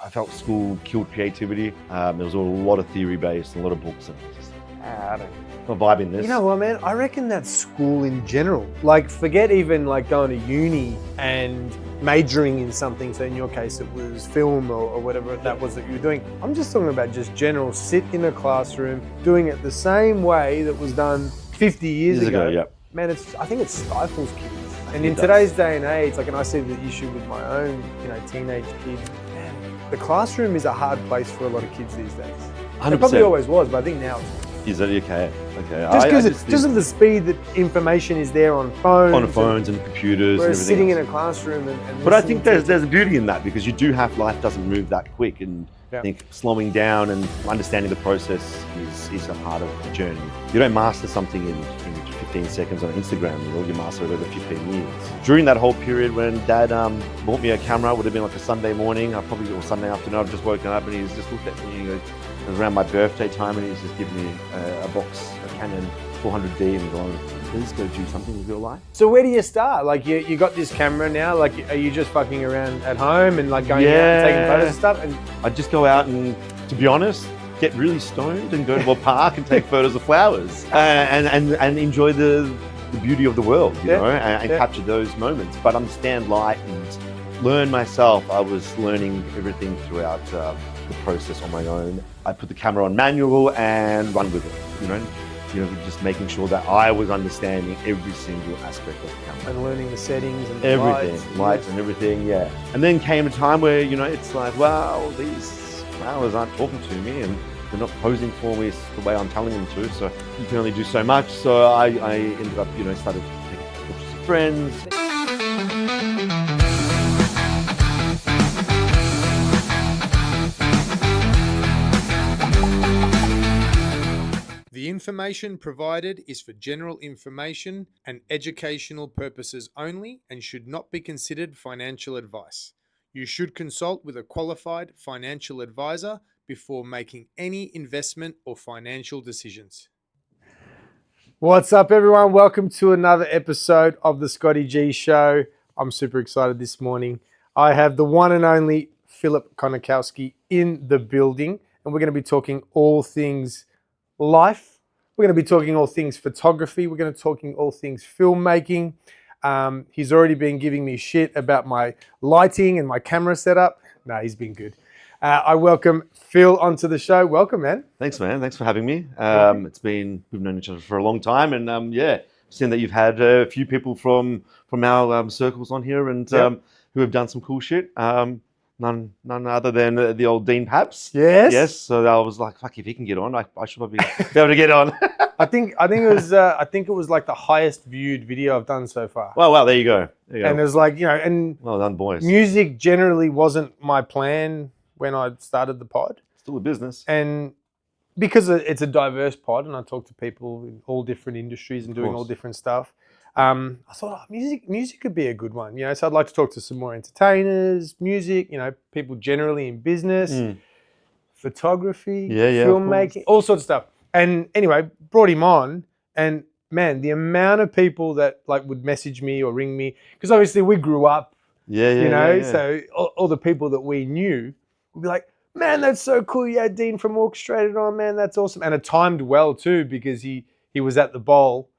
I felt school killed creativity. There was a lot of theory based, a lot of books, and just I don't know, not vibing this. You know what, man? I reckon that's school in general. Like, forget even like going to uni and majoring in something. So in your case, it was film or whatever that was that you were doing. I'm just talking about just general sit in a classroom, doing it the same way that was done 50 years ago. Yeah. Man, I think it stifles kids. And It in does. today's day and age, like, and I see the issue with my own, teenage kids. Man, the classroom is a hard place for a lot of kids these days. 100%. It probably always was, but I think now Is that okay? Okay. just because just just of the speed that information is there on phones. on phones and computers and Whereas everything sitting else. in a classroom and But I listening think to- there's a beauty in that, because you do have, life doesn't move that quick, and Yeah. I think slowing down and understanding the process is a part of the journey. You don't master something in 15 seconds on Instagram, you master it over 15 years. During that whole period when Dad bought me a camera, it would have been like a Sunday morning, or Sunday afternoon, I've just woken up and he's just looked at me, it was around my birthday time, and he's just given me a box, a Canon 400D, and going, please go do something with your life. So where do you start? Like you got this camera now. Like, are you just fucking around at home and like going out and taking photos and stuff? And I'd just go out and, to be honest, get really stoned and go to a park and take photos of flowers and enjoy the beauty of the world, you know, and capture those moments. But understand light and learn myself. I was learning everything throughout the process on my own. I put the camera on manual and run with it, you know, just making sure that I was understanding every single aspect of the camera. and learning the settings and the Everything, lights and everything, yeah. And then came a time where, it's like, wow, these flowers aren't talking to me and they're not posing for me the way I'm telling them to, so you can only do so much. So I ended up, started taking pictures of friends. The information provided is for general information and educational purposes only and should not be considered financial advice. You should consult with a qualified financial advisor before making any investment or financial decisions. What's up, everyone? Welcome to another episode of the Scottie G Show. I'm super excited this morning. I have the one and only Filip Konikowski in the building, and we're going to be talking all things life. We're going to be talking all things photography. We're going to be talking all things filmmaking. He's already been giving me shit about my lighting and my camera setup. No, he's been good. I welcome Phil onto the show. Welcome, man. Thanks, man. Thanks for having me. We've known each other for a long time, and seen that you've had a few people from our circles on here, and who have done some cool shit. None other than the old Dean Paps. Yes. So I was like, fuck, if he can get on, I should probably be able to get on. I think it was like the highest viewed video I've done so far. Wow, there you go. And it was like, and Well done, boys. music generally wasn't my plan when I started the pod. Still a business. And because it's a diverse pod and I talk to people in all different industries and doing all different stuff, I thought music could be a good one. So I'd like to talk to some more entertainers, music, people generally in business, photography, filmmaking, all sorts of stuff. And anyway, brought him on, and man, the amount of people that like would message me or ring me, because obviously we grew up, so all the people that we knew would be like, man, that's so cool. You had Dean from Orchestrated on, man, that's awesome. And it timed well too, because he was at the bowl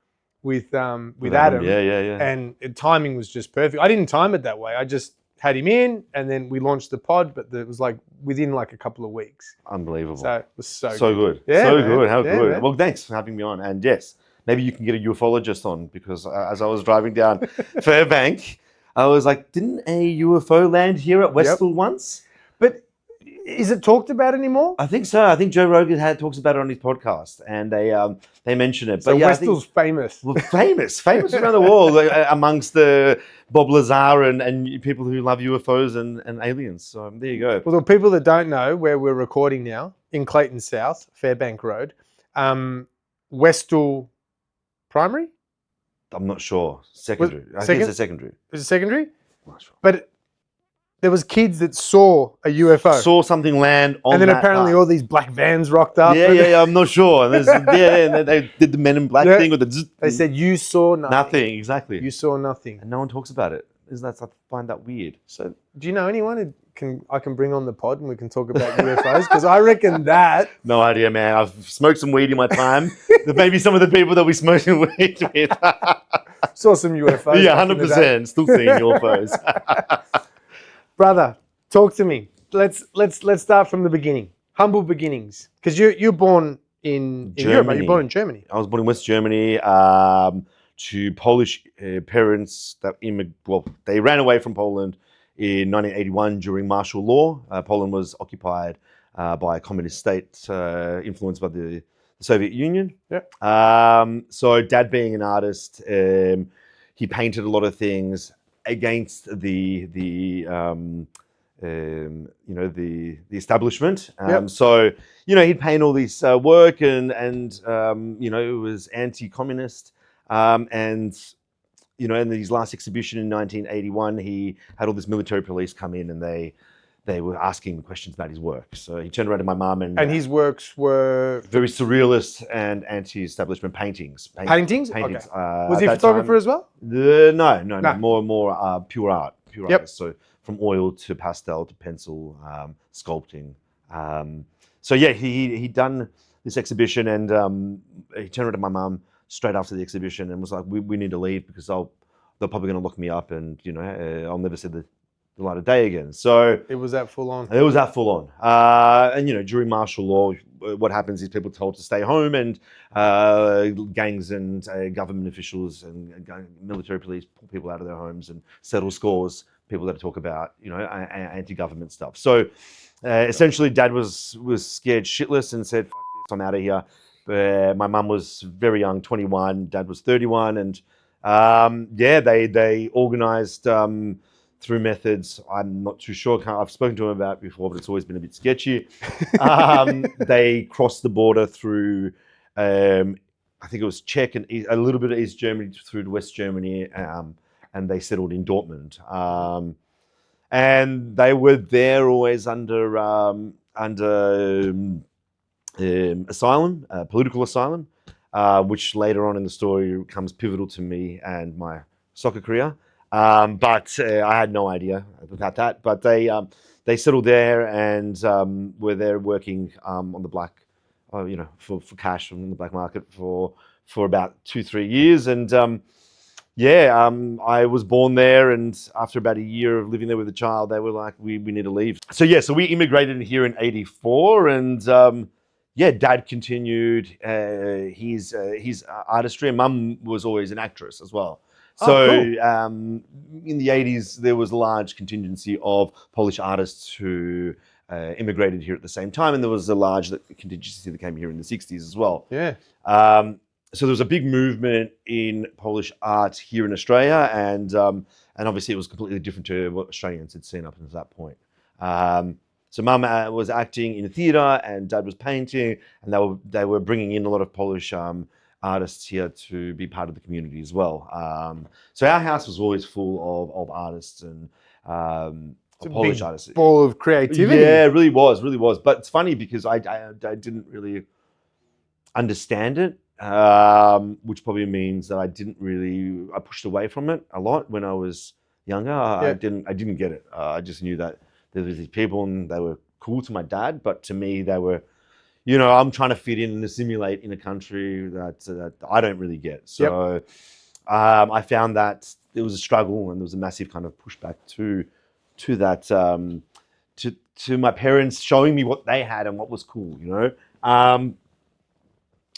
with Adam. And timing was just perfect. I didn't time it that way. I just had him in, and then we launched the pod, but it was like within like a couple of weeks. Unbelievable. So it was so good. Yeah, so man. good. How Yeah, good. man. Well, thanks for having me on. And yes, maybe you can get a ufologist on, because as I was driving down Fairbank, I was like, didn't a UFO land here at Westville once? But is it talked about anymore? I think so. I think Joe Rogan talks about it on his podcast, and they mention it. So But Westville's famous. Well, famous around the world, amongst the Bob Lazar and people who love UFOs and aliens. So there you go. Well, the people that don't know where we're recording now, in Clayton South, Fairbank Road, Westall Primary? I'm not sure. Secondary. I think it's a secondary. Is it secondary? I'm not sure. But there was kids that saw a UFO. Saw something land on and then that apparently path. all these black vans rocked up. Yeah, I'm not sure. And and they did the Men in Black thing with the zzz. They said, you saw nothing. Nothing, exactly. You saw nothing. And no one talks about it. I find that weird. So do you know anyone who I can bring on the pod and we can talk about UFOs? Because I reckon that. No idea, man. I've smoked some weed in my time. Maybe some of the people that we smoked weed with. Saw some UFOs. Yeah, back in the day. 100%. Still seeing UFOs. Brother, talk to me. Let's start from the beginning. Humble beginnings. Because you're born in Europe. You're born in Germany. I was born in West Germany to Polish parents that they ran away from Poland in 1981 during martial law. Poland was occupied by a communist state influenced by the Soviet Union. Yeah. So dad being an artist, he painted a lot of things against the establishment. Yep. So, he'd paint all this work and it was anti-communist. And in his last exhibition in 1981, he had all this military police come in and they were asking questions about his work. So he turned around to my mum and his works were very surrealist and anti-establishment paintings. Paintings? Okay. Was he a photographer as well? No. More pure art. Yep. So from oil to pastel to pencil, sculpting. So yeah, he'd done this exhibition and he turned around to my mum straight after the exhibition and was like, we need to leave because they're probably going to lock me up and, I'll never see the light of day again. So it was that full on. It was that full on. And, during martial law, what happens is people are told to stay home and gangs and government officials and military police pull people out of their homes and settle scores, people that talk about, anti-government stuff. So essentially Dad was scared shitless and said, "F this, I'm out of here." My mum was very young, 21, Dad was 31. And they organized through methods I'm not too sure. I've spoken to him about it before, but it's always been a bit sketchy. They crossed the border through, I think it was Czech and a little bit of East Germany through to West Germany, and they settled in Dortmund. And they were there always under asylum, political asylum, which later on in the story becomes pivotal to me and my soccer career. But I had no idea about that. But they settled there and were there working on the black, for cash on the black market for about 2-3 years. And I was born there. And after about a year of living there with a child, they were like, we need to leave. So we immigrated here in '84, and Dad continued his artistry. And Mum was always an actress as well. So cool. In the 80s, there was a large contingency of Polish artists who immigrated here at the same time. And there was a large contingency that came here in the 60s as well. Yeah. So there was a big movement in Polish art here in Australia. And obviously it was completely different to what Australians had seen up until that point. So Mum was acting in theatre and Dad was painting. And they were bringing in a lot of Polish artists here to be part of the community as well. So our house was always full of artists and Polish artists. Ball of creativity. Yeah, it really was. But it's funny because I didn't really understand it, which probably means that I pushed away from it a lot when I was younger. I didn't get it. I just knew that there was these people and they were cool to my dad, but to me they were, I'm trying to fit in and assimilate in a country that I don't really get. So I found that there was a struggle and there was a massive kind of pushback to that, to my parents showing me what they had and what was cool, I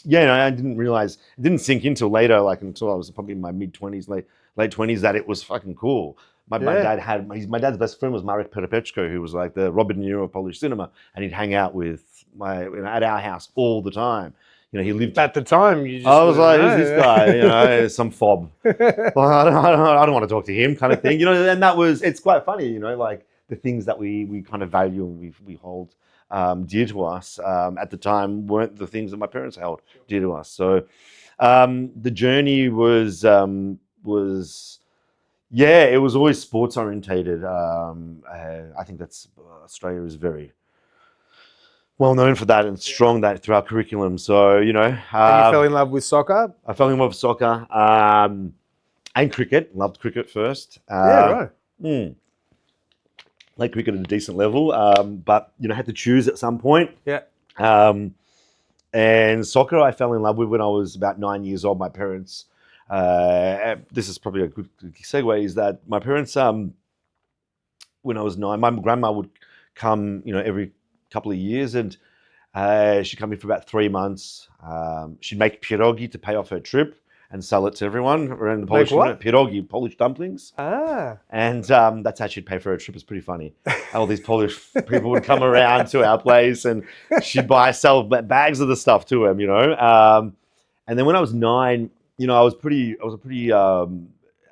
didn't realize, it didn't sink in till later, until I was probably in my mid-20s, late 20s, that it was fucking cool. My dad's best friend was Marek Perepeczko, who was like the Robert De Niro of Polish cinema, and he'd hang out with at our house all the time. He lived at the time. I was like, who's this guy? Some fob. Well, I don't want to talk to him, kind of thing. And it's quite funny. The things that we kind of value and we hold dear to us at the time weren't the things that my parents held dear to us. So the journey was. It was always sports orientated. I think that's Australia is very well known for that and strong that through our curriculum. So, and you fell in love with soccer? I fell in love with soccer and cricket. Loved cricket first. Right. played cricket at a decent level, but had to choose at some point. Yeah. And soccer, I fell in love with when I was about 9 years old. My parents, this is probably a good segue, is that my parents, when I was 9, my grandma would come, every couple of years, and she'd come in for about 3 months. She'd make pierogi to pay off her trip and sell it to everyone around the Polish. Pierogi, Polish dumplings. And that's how she'd pay for her trip. It's pretty funny. All these Polish people would come around to our place, and she'd sell bags of the stuff to them, And then when I was 9, I was a pretty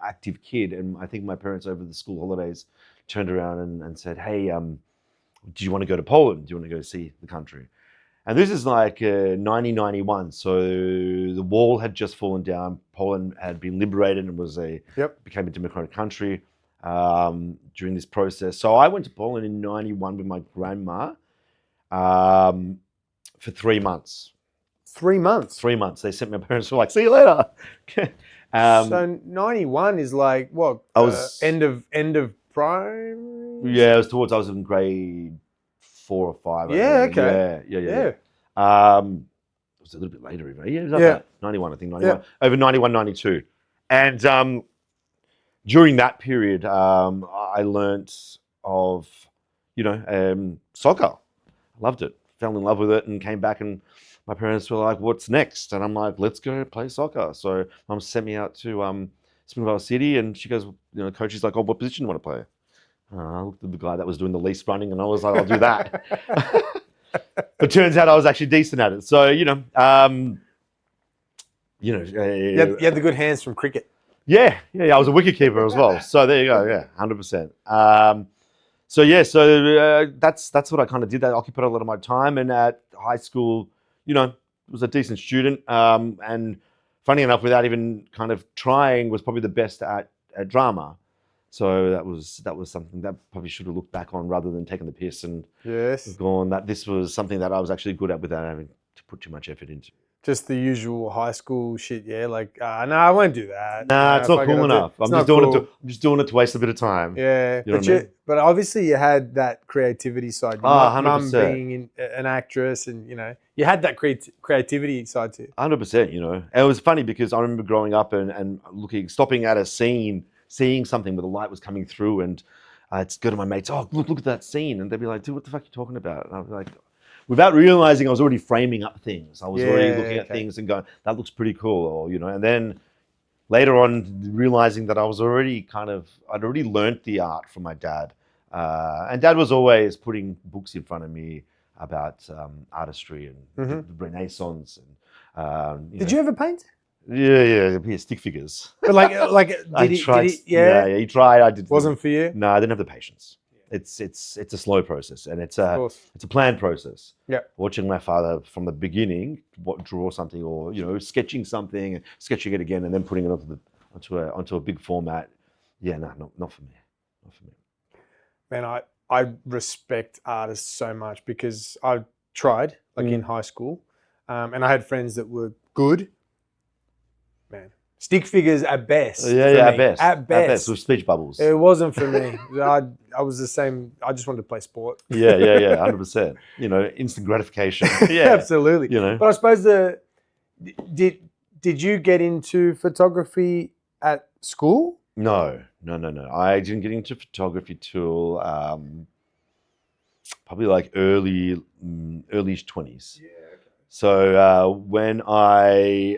active kid, and I think my parents over the school holidays turned around and said, "Hey, do you want to go to Poland? Do you want to go see the country?" And this is like 1991, so the wall had just fallen down. Poland had been liberated and became a democratic country during this process. So I went to Poland in 91 with my grandma for 3 months. 3 months? 3 months. They sent my parents, were like, "See you later." So 91 is like what? I was end of primary? Yeah, I was in grade 4 or 5. Yeah, okay. Yeah. It was a little bit later even. Yeah, it was about 91, I think, 91. Yeah. Over 91, 92. And during that period, I learnt of, soccer. I loved it. Fell in love with it and came back, and my parents were like, "What's next?" And I'm like, "Let's go play soccer." So Mum sent me out to Springvale City, and she goes, coach is like, "Oh, what position do you want to play?" I looked at the guy that was doing the least running, and I was like, "I'll do that." But turns out I was actually decent at it. So, you had the good hands from cricket. Yeah. I was a wicket keeper as well. So there you go. Yeah, 100%. That's what I kind of did. That occupied a lot of my time. And at high school, was a decent student. And funny enough, without even kind of trying, was probably the best at drama. So that was something that probably should have looked back on rather than taking the piss and gone that this was something that I was actually good at without having to put too much effort into. Just the usual high school shit, yeah. Like, no, I won't do that. Nah, it's not cool enough. I'm just doing it to waste a bit of time. Yeah, but obviously you had that creativity side. Oh, 100%. Mum being an actress, and you had that creativity side too. 100%. And it was funny because I remember growing up and stopping at a scene, seeing something where the light was coming through, and I'd go to my mates, "Oh, look at that scene," and they'd be like, "Dude, what the fuck are you talking about?" And I was like, without realizing, I was already framing up things. I was already looking at things and going, "That looks pretty cool," or and then later on realizing that I'd already learnt the art from my dad, and Dad was always putting books in front of me about artistry and the Renaissance. And did you ever paint? Yeah, stick figures. But like, did he? Yeah, he tried. I did. Wasn't for you? No, I didn't have the patience. It's a slow process, and it's a planned process. Yeah. Watching my father from the beginning, draw something, or sketching something, and sketching it again, and then putting it onto a big format. Yeah, no, not for me. Not for me. Man, I respect artists so much because I tried in high school, and I had friends that were good. Man, stick figures at best. At best with speech bubbles. It wasn't for me. I was the same. I just wanted to play sport. Yeah, 100%. Instant gratification. Yeah, absolutely. But I suppose did you get into photography at school? No. I didn't get into photography till probably like early 20s. Yeah. Okay. So when I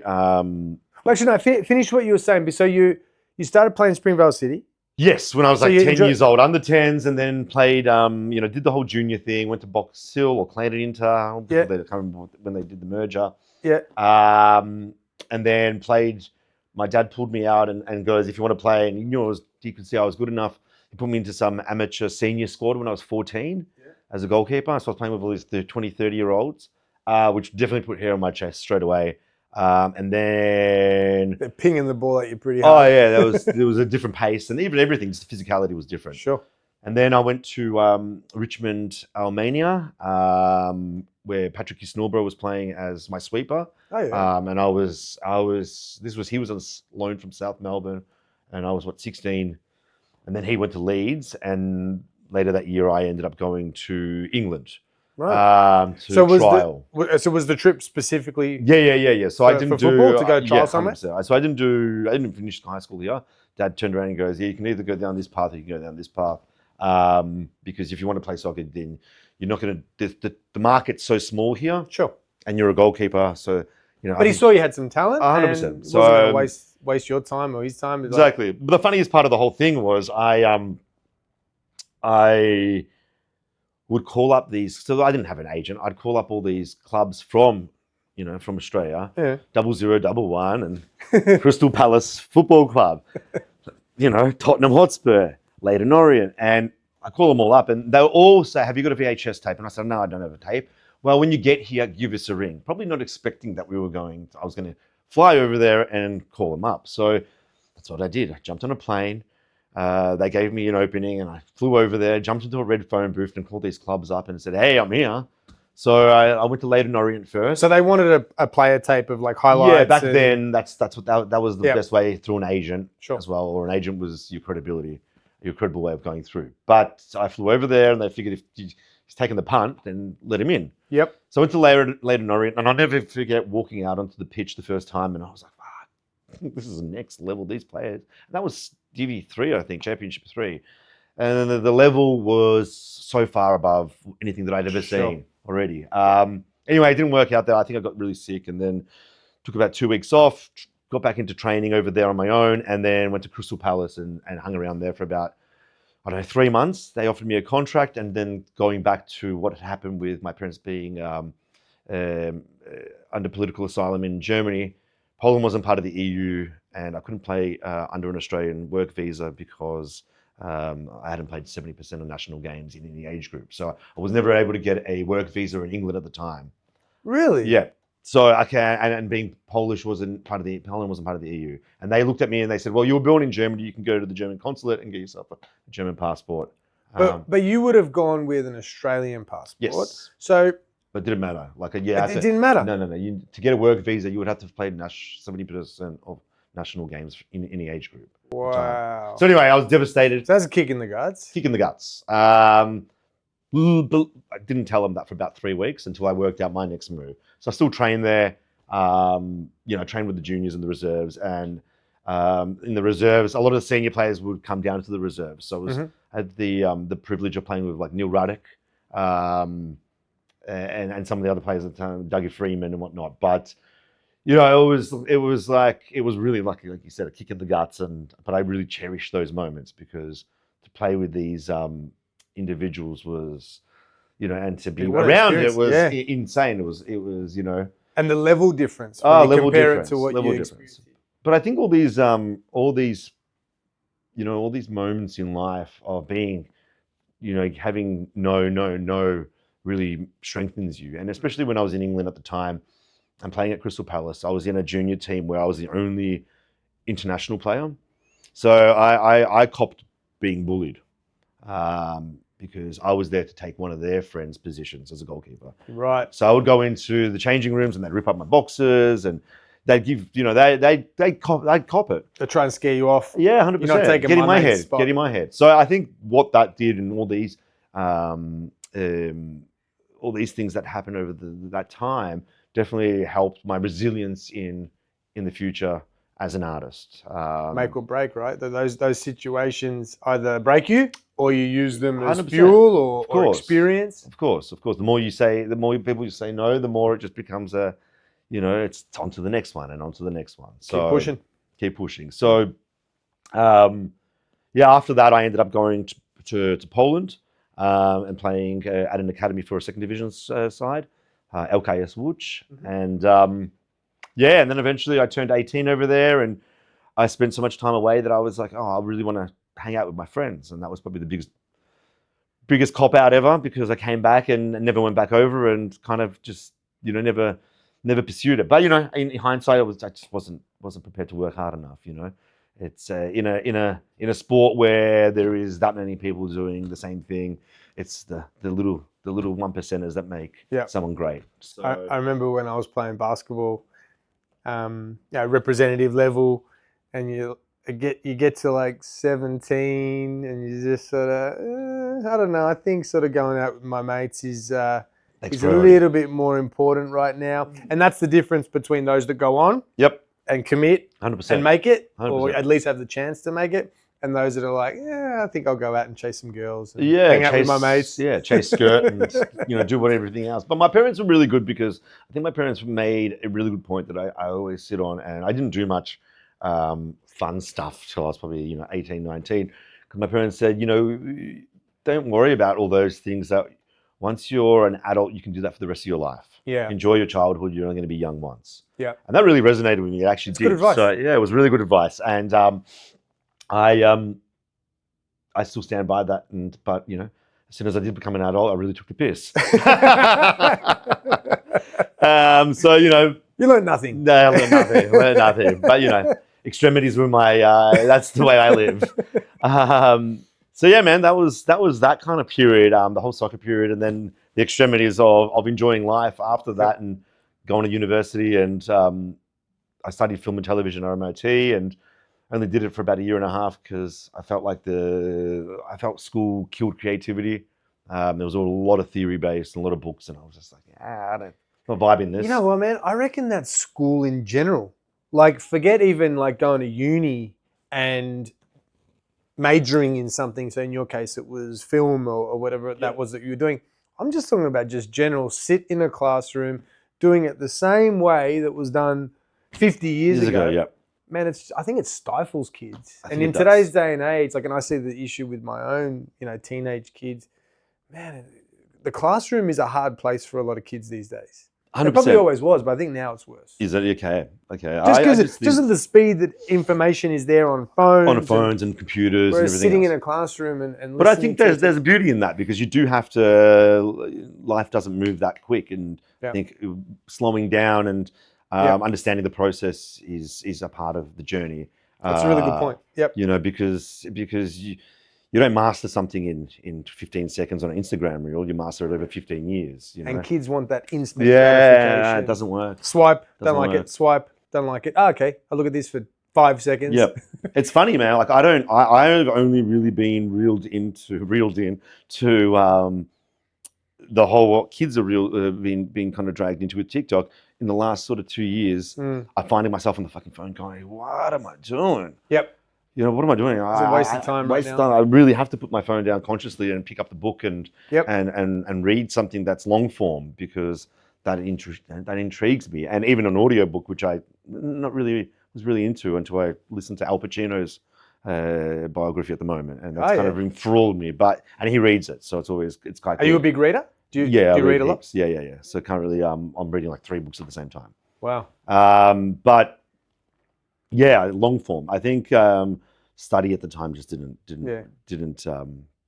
actually, no. Finish what you were saying. So you started playing Springvale City. Yes, when I was 10 years old, under 10s, and then played. Did the whole junior thing. Went to Box Hill or Clayton Inter. I can't remember when they did the merger. Yeah. And then played. My dad pulled me out and goes, "If you want to play," and you could see I was good enough. He put me into some amateur senior squad when I was 14 as a goalkeeper. So I was playing with all these 20, 30-year-olds, which definitely put hair on my chest straight away. And then they're pinging the ball at you pretty hard. Oh yeah, there was a different pace, and even everything, just the physicality was different. Sure. And then I went to Richmond, Almania, where Patrick Kisnelbro was playing as my sweeper. Oh yeah. And he was on loan from South Melbourne, and I was 16, and then he went to Leeds, and later that year, I ended up going to England Right. to So trial. was the trip specifically? Yeah. So I didn't for do football to go trial somewhere? 100%. So I didn't finish high school here. Dad turned around and goes, "Yeah, you can either go down this path or you can go down this path. Because if you want to play soccer, then you're not going to. The market's so small here, Sure. and you're a goalkeeper, so you know." But he saw you had some talent. 100%. And So, wasn't going to waste your time or his time. He's like, exactly. But the funniest part of the whole thing was I would call up these. So I didn't have an agent. I'd call up all these clubs from Australia, yeah. 0011 and Crystal Palace Football Club, Tottenham Hotspur, Leyton Orient, and I call them all up, and they'll all say, "Have you got a VHS tape?" And I said, "No, I don't have a tape." "Well, when you get here, give us a ring." Probably not expecting that I was going to fly over there and call them up. So that's what I did. I jumped on a plane. They gave me an opening, and I flew over there, jumped into a red phone booth, and called these clubs up and said, "Hey, I'm here." So I went to Leyton Orient first. So they wanted a player tape of like highlights. Yeah, back then that was the best way through an agent as well, or an agent was your credible way of going through. But I flew over there, and they figured if he's taking the punt, then let him in. Yep. So I went to Leyton Orient, and I'll never forget walking out onto the pitch the first time, and I was like, "Fuck, this is the next level. These players." And that was Div3, I think, Championship 3, and the level was so far above anything that I'd ever seen already. Anyway, it didn't work out there. I think I got really sick, and then took about 2 weeks off, got back into training over there on my own, and then went to Crystal Palace and hung around there for about, 3 months. They offered me a contract, and then going back to what had happened with my parents being under political asylum in Germany. Poland wasn't part of the EU, and I couldn't play under an Australian work visa because I hadn't played 70% of national games in any age group. So I was never able to get a work visa in England at the time. Really? Yeah. So and being Polish Poland wasn't part of the EU. And they looked at me and they said, "Well, you were born in Germany. You can go to the German consulate and get yourself a German passport." But you would have gone with an Australian passport. Yes. So. But it didn't matter. It didn't matter. No. To get a work visa, you would have to have played 70% of national games in any age group. Wow. So anyway, I was devastated. So that's a kick in the guts. Kick in the guts. I didn't tell them that for about 3 weeks until I worked out my next move. So I still trained there, trained with the juniors and the reserves. And in the reserves, a lot of the senior players would come down to the reserves. So I had the privilege of playing with like Neil Ruddock and some of the other players at the time, Dougie Freeman and whatnot. But it was really lucky, like you said, a kick in the guts. But I really cherished those moments because to play with these individuals was, and to be around it was insane. It was. And the level difference. When you compare it to what you experienced. But I think all these moments in life of being, having no really strengthens you. And especially when I was in England at the time and playing at Crystal Palace, I was in a junior team where I was the only international player. So I copped being bullied because I was there to take one of their friends' positions as a goalkeeper. Right. So I would go into the changing rooms and they'd rip up my boxers and they'd give, they'd cop it. They try and scare you off. Yeah, 100%. You're not taking my mate's spot. Get in my head. So I think what that did and all these things that happened over that time definitely helped my resilience in the future as an artist. Make or break, right? Those situations either break you or you use them as 100%. fuel or experience. Of course. The more people you say no, the more it just becomes it's on to the next one and on to the next one. So keep pushing. So after that I ended up going to Poland and playing at an academy for a second division side, LKS Łódź. And and then eventually I turned 18 over there and I spent so much time away that I was like, I really want to hang out with my friends. And that was probably the biggest cop out ever because I came back and never went back over and kind of just, never pursued it. But, in hindsight, I just wasn't prepared to work hard enough, It's in a sport where there is that many people doing the same thing. It's the little 1%ers that make someone great. So I remember when I was playing basketball, representative level, and you get to like 17 and you just sort of, I don't know. I think sort of going out with my mates is a little bit more important right now. And that's the difference between those that go on and commit 100%. and make it, 100%. or at least have the chance to make it. And those that are like, I think I'll go out and chase some girls and hang out with my mates. Yeah, chase skirt and do what everything else. But my parents were really good because I think my parents made a really good point that I always sit on, and I didn't do much fun stuff till I was probably 18, 19. Because my parents said, don't worry about all those things that once you're an adult, you can do that for the rest of your life. Yeah. Enjoy your childhood. You're only going to be young once. Yeah. And that really resonated with me. It actually did. Good advice. So yeah, it was really good advice. And I still stand by that, but as soon as I did become an adult, I really took the piss. So you learned nothing. No, I learned nothing. But extremities were my. That's the way I live. So yeah, man, that was that kind of period, the whole soccer period, and then the extremities of enjoying life after that, and going to university, and I studied film and television at RMIT, and only did it for about a year and a half because I felt like school killed creativity. There was a lot of theory based and a lot of books, and I was just like, I'm not vibing this. You know what, man? I reckon that school in general, like forget even like going to uni and majoring in something. So in your case, it was film or whatever that was that you were doing. I'm just talking about just general sit in a classroom, doing it the same way that was done 50 years ago. Yeah. Man, I think it stifles kids. And in today's day and age, like, and I see the issue with my own, teenage kids, man, the classroom is a hard place for a lot of kids these days. 100%. It probably always was, but I think now it's worse. Is it okay? Okay. Just of the speed that information is there on phones. And computers and everything sitting else. in a classroom and But I think there's a beauty in that because you do have to, life doesn't move that quick, and I think slowing down and understanding the process is a part of the journey. That's a really good point. Yep. Because you don't master something in 15 seconds on an Instagram reel. You master it over 15 years. And kids want that instant gratification. It doesn't work. Swipe, don't like it. Swipe, don't like it. Okay, I'll look at this for 5 seconds. Yep. It's funny, man. Like I've only really been reeled into the whole kids are being kind of dragged into with TikTok in the last sort of 2 years. I'm finding myself on the fucking phone going, what am I doing? Yep. What am I doing? It's a waste of time right now. I really have to put my phone down consciously and pick up the book and read something that's long form because that intrigues me. And even an audio book, which I was really into until I listened to Al Pacino's biography at the moment, and that's kind of enthralled me. And he reads it, so it's quite cool. Are you a big reader? Do you read a lot? Yeah. So currently, I'm reading like 3 books at the same time. Wow. But yeah, long form. I think study at the time just didn't.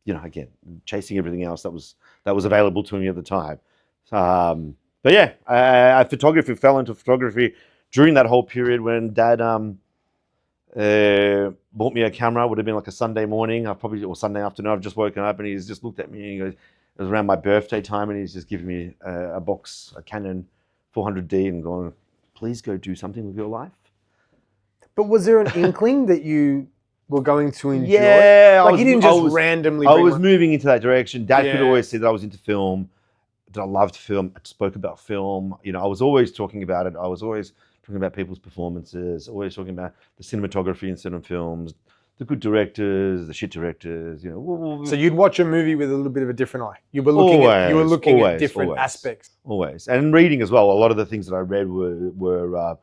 Again, chasing everything else that was available to me at the time. But yeah, I fell into photography during that whole period when Dad bought me a camera. It would have been like a Sunday morning, or Sunday afternoon. I've just woken up and he's just looked at me and he goes, it was around my birthday time, and he's just given me a Canon 400D and gone, please go do something with your life. But was there an inkling that you were going to enjoy? Yeah. He didn't just randomly I was moving into that direction. Dad could always see that I was into film, that I loved film. I spoke about film. I was always talking about it. I was always talking about people's performances, always talking about the cinematography in certain films, the good directors, the shit directors, So you'd watch a movie with a little bit of a different eye. You were looking at different aspects. Always. And reading as well. A lot of the things that I read were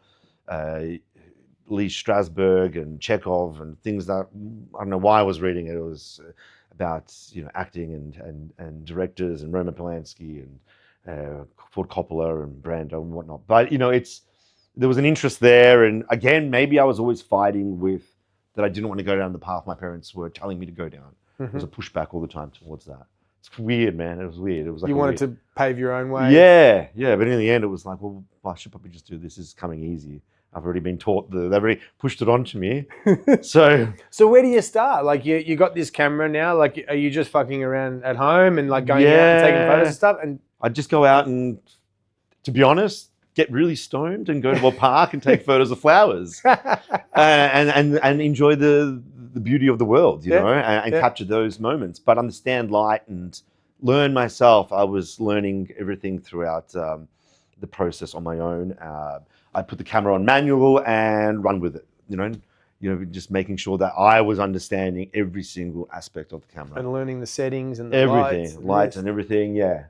Lee Strasberg and Chekhov and things that I don't know why I was reading it. It was about acting and directors and Roman Polanski and Ford Coppola and Brando and whatnot. But there was an interest there, and again, maybe I was always fighting with that. I didn't want to go down the path my parents were telling me to go down. There was a pushback all the time towards that. It's weird, man. It was weird. It was like you wanted to pave your own way. Yeah. But in the end, it was like, well, I should probably just do this. This is coming easy. I've already been taught they've already pushed it onto me. So where do you start? Like you got this camera now. Like, are you just fucking around at home and like going out and taking photos and stuff? And I'd just go out and, to be honest, get really stoned and go to a park and take photos of flowers, and enjoy the beauty of the world, you know, and capture those moments. But understand light and learn myself. I was learning everything throughout the process on my own. I put the camera on manual and run with it, you know, just making sure that I was understanding every single aspect of the camera. And learning the settings and the everything, lights and everything, yeah.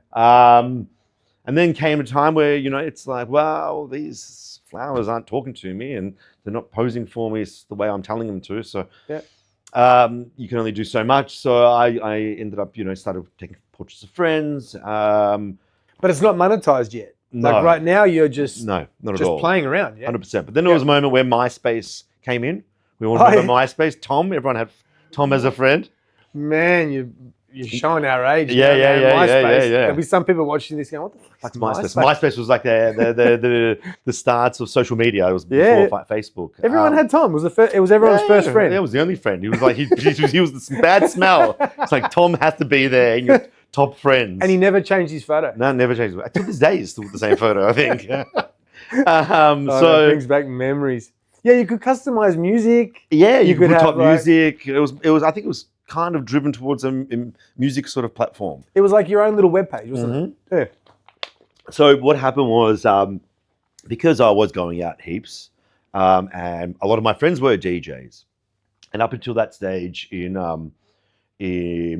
And then came a time where, you know, it's like, well, these flowers aren't talking to me and they're not posing for me the way I'm telling them to. So you can only do so much. So I ended up, you know, started taking portraits of friends. But it's not monetized yet. No. Like right now, you're just not at just all. playing around. Yeah, 100%. But then there was a moment where MySpace came in. We all remember MySpace. Tom, everyone had Tom as a friend. Man, you're showing our age. Yeah. There'll be some people watching this going, "What the fuck's MySpace?" MySpace was like the starts of social media. It was before Facebook. Everyone had Tom. It was everyone's first friend. Yeah, it was the only friend. He was like he was the bad smell. It's like Tom has to be there. And you're top friends. And he never changed his photo. No, never changed. To this day, it's still the same photo, I think. So that brings back memories. Yeah, you could customize music. Yeah, you could have music. It was. I think it was kind of driven towards a music sort of platform. It was like your own little webpage, wasn't it? Yeah. So what happened was because I was going out heaps, and a lot of my friends were DJs, and up until that stage in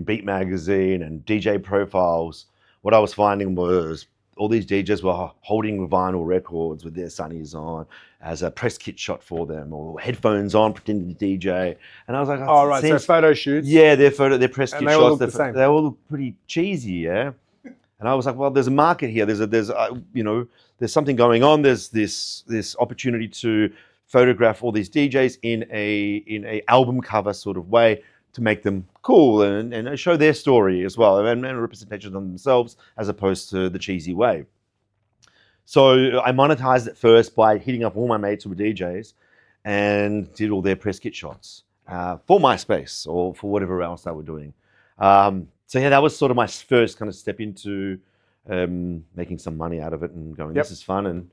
Beat Magazine and DJ profiles, what I was finding was all these DJs were holding vinyl records with their sunnies on as a press kit shot for them, or headphones on pretending to DJ. And I was like, oh right, so photo shoots. Yeah, their press kit they shots. All look the same. They all look pretty cheesy, yeah. And I was like, well, there's a market here. There's something going on. There's this opportunity to photograph all these DJs in a album cover sort of way, to make them cool and show their story as well, and representation of themselves as opposed to the cheesy way. So I monetized it first by hitting up all my mates who were DJs and did all their press kit shots for MySpace or for whatever else they were doing. So yeah, that was sort of my first kind of step into making some money out of it and going, this is fun, and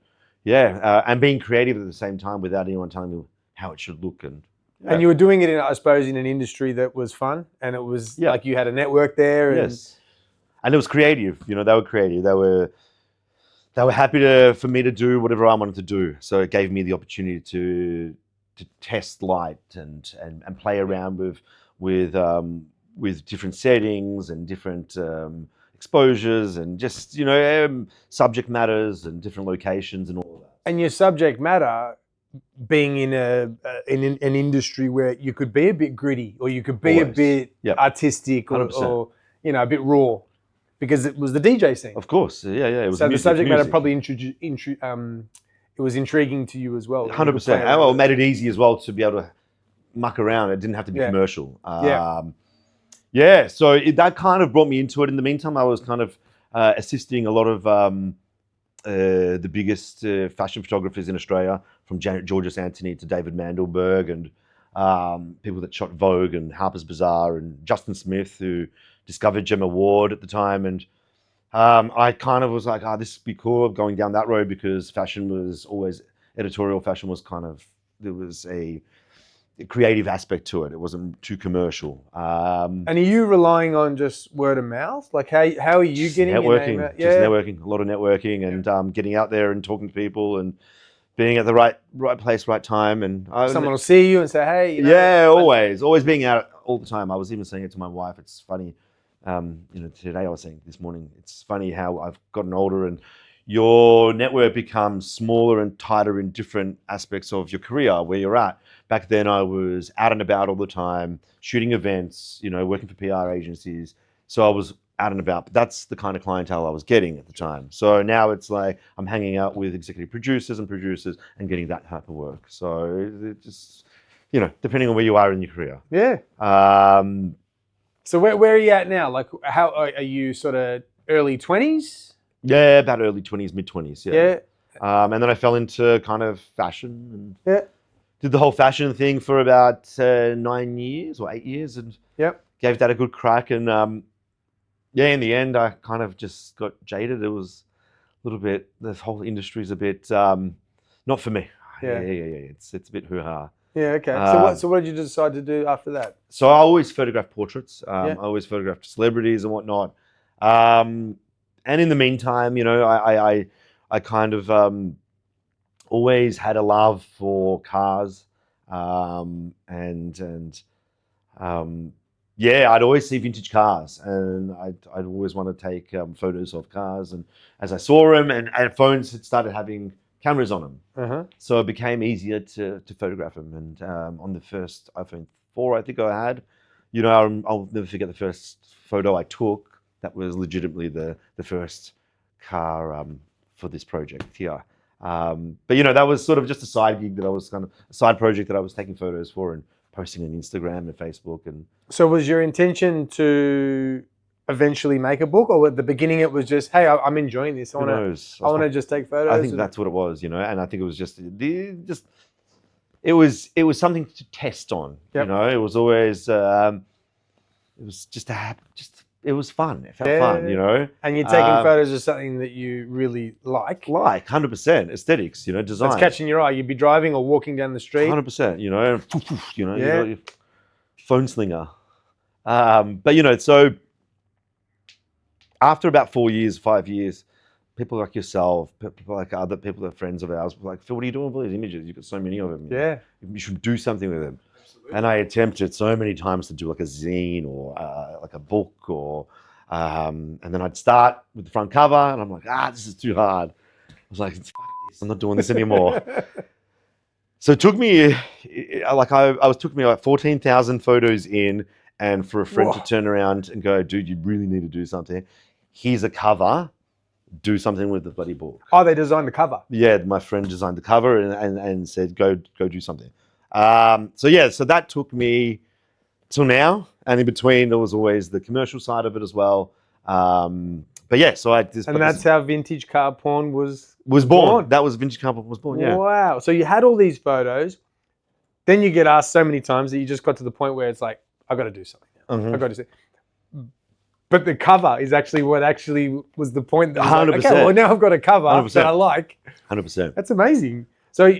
being creative at the same time without anyone telling me how it should look. And you were doing it, I suppose, in an industry that was fun, and it was like you had a network there. Yes, and it was creative. You know, they were creative. They were happy for me to do whatever I wanted to do. So it gave me the opportunity to test light and play around with different settings and different exposures and just subject matters and different locations and all of that. And your subject matter, being in an industry where you could be a bit gritty, or you could be a bit artistic, or a bit raw, because it was the DJ scene. Of course, yeah. It was so the subject matter probably it was intriguing to you as well. 100%. Well, it made it easy as well to be able to muck around. It didn't have to be commercial. So that kind of brought me into it. In the meantime, I was kind of assisting a lot of the biggest fashion photographers in Australia, from Georges Anthony to David Mandelberg, and people that shot Vogue and Harper's Bazaar, and Justin Smith, who discovered Gemma Ward at the time. And I kind of was like, this would be cool going down that road, because fashion was always, editorial fashion was kind of, there was a creative aspect to it. It wasn't too commercial. And are you relying on just word of mouth? Like how are you getting networking? Your name out? Just networking, a lot of networking, and getting out there and talking to people and being at the right place, right time. And someone will see you and say, hey. Always being out all the time. I was even saying it to my wife. It's funny. Today I was saying this morning, it's funny how I've gotten older and your network becomes smaller and tighter in different aspects of your career where you're at. Back then I was out and about all the time, shooting events, working for PR agencies. So I was out and about, but that's the kind of clientele I was getting at the time. So now it's like I'm hanging out with executive producers and getting that type of work. So it just, depending on where you are in your career. Yeah. So where are you at now? Like, how are you? Sort of early 20s? Yeah, about early 20s, mid 20s. Yeah. And then I fell into kind of fashion and did the whole fashion thing for about 9 years or 8 years, and gave that a good crack. And in the end, I kind of just got jaded. It was little bit. This whole industry's a bit not for me. Yeah. It's a bit hoo-ha. Yeah, okay. So what did you decide to do after that? So I always photographed portraits. Yeah. I always photographed celebrities and whatnot. And in the meantime, I kind of always had a love for cars. I'd always see vintage cars, and I'd always want to take photos of cars. And as I saw them, and phones had started having cameras on them, so it became easier to photograph them. And on the first iPhone 4, I think I had, I'll never forget the first photo I took. That was legitimately the first car for this project here. But that was sort of just a side gig that I was kind of a side project that I was taking photos for and posting on Instagram and Facebook. And so was your intention to eventually make a book, or at the beginning it was just, hey, I'm enjoying this. I want to just take photos. I think that's what it was, and I think it was just it was something to test on. Yep. It was always it was just it was fun. It felt fun, And you're taking photos of something that you really like. 100% aesthetics, design. It's catching your eye. You'd be driving or walking down the street. 100%, phone slinger. So after about 4 years, 5 years, people like yourself, people like other people that are friends of ours, were like, Phil, what are you doing with all these images? You've got so many of them. Yeah. You should do something with them. And I attempted so many times to do like a zine or like a book, and then I'd start with the front cover, and I'm like, this is too hard. I was like, fuck this, I'm not doing this anymore. So it took me, took me like 14,000 photos in, and for a friend to turn around and go, dude, you really need to do something. Here's a cover. Do something with the bloody book. Oh, they designed the cover. Yeah, my friend designed the cover and said, go do something. So that took me till now, and in between there was always the commercial side of it as well. So that's how vintage car porn was born. That was vintage car porn was born. Yeah. Wow. So you had all these photos, then you get asked so many times that you just got to the point where it's like, I got to do something now. Mm-hmm. I got to do. But the cover is actually what was the point. That was 100%. Like, okay, well now I've got a cover 100%. that I like. 100%. That's amazing. So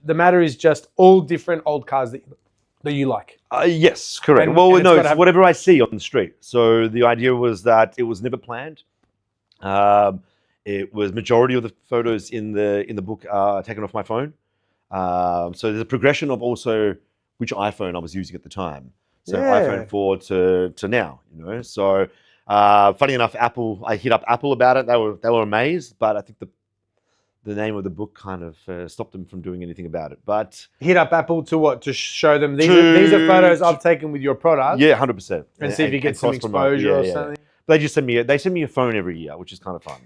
the matter is just all different old cars that you like. Yes, correct. It's whatever I see on the street. So the idea was that it was never planned. It was majority of the photos in the book are taken off my phone. So there's a progression of also which iPhone I was using at the time. So iPhone 4 to now, So funny enough, I hit up Apple about it. They were amazed, but I think the name of the book kind of stopped them from doing anything about it. But hit up Apple to what? To show them these are photos I've taken with your product. Yeah, 100%. And see if you get some exposure or something. They just send me a phone every year, which is kind of fun.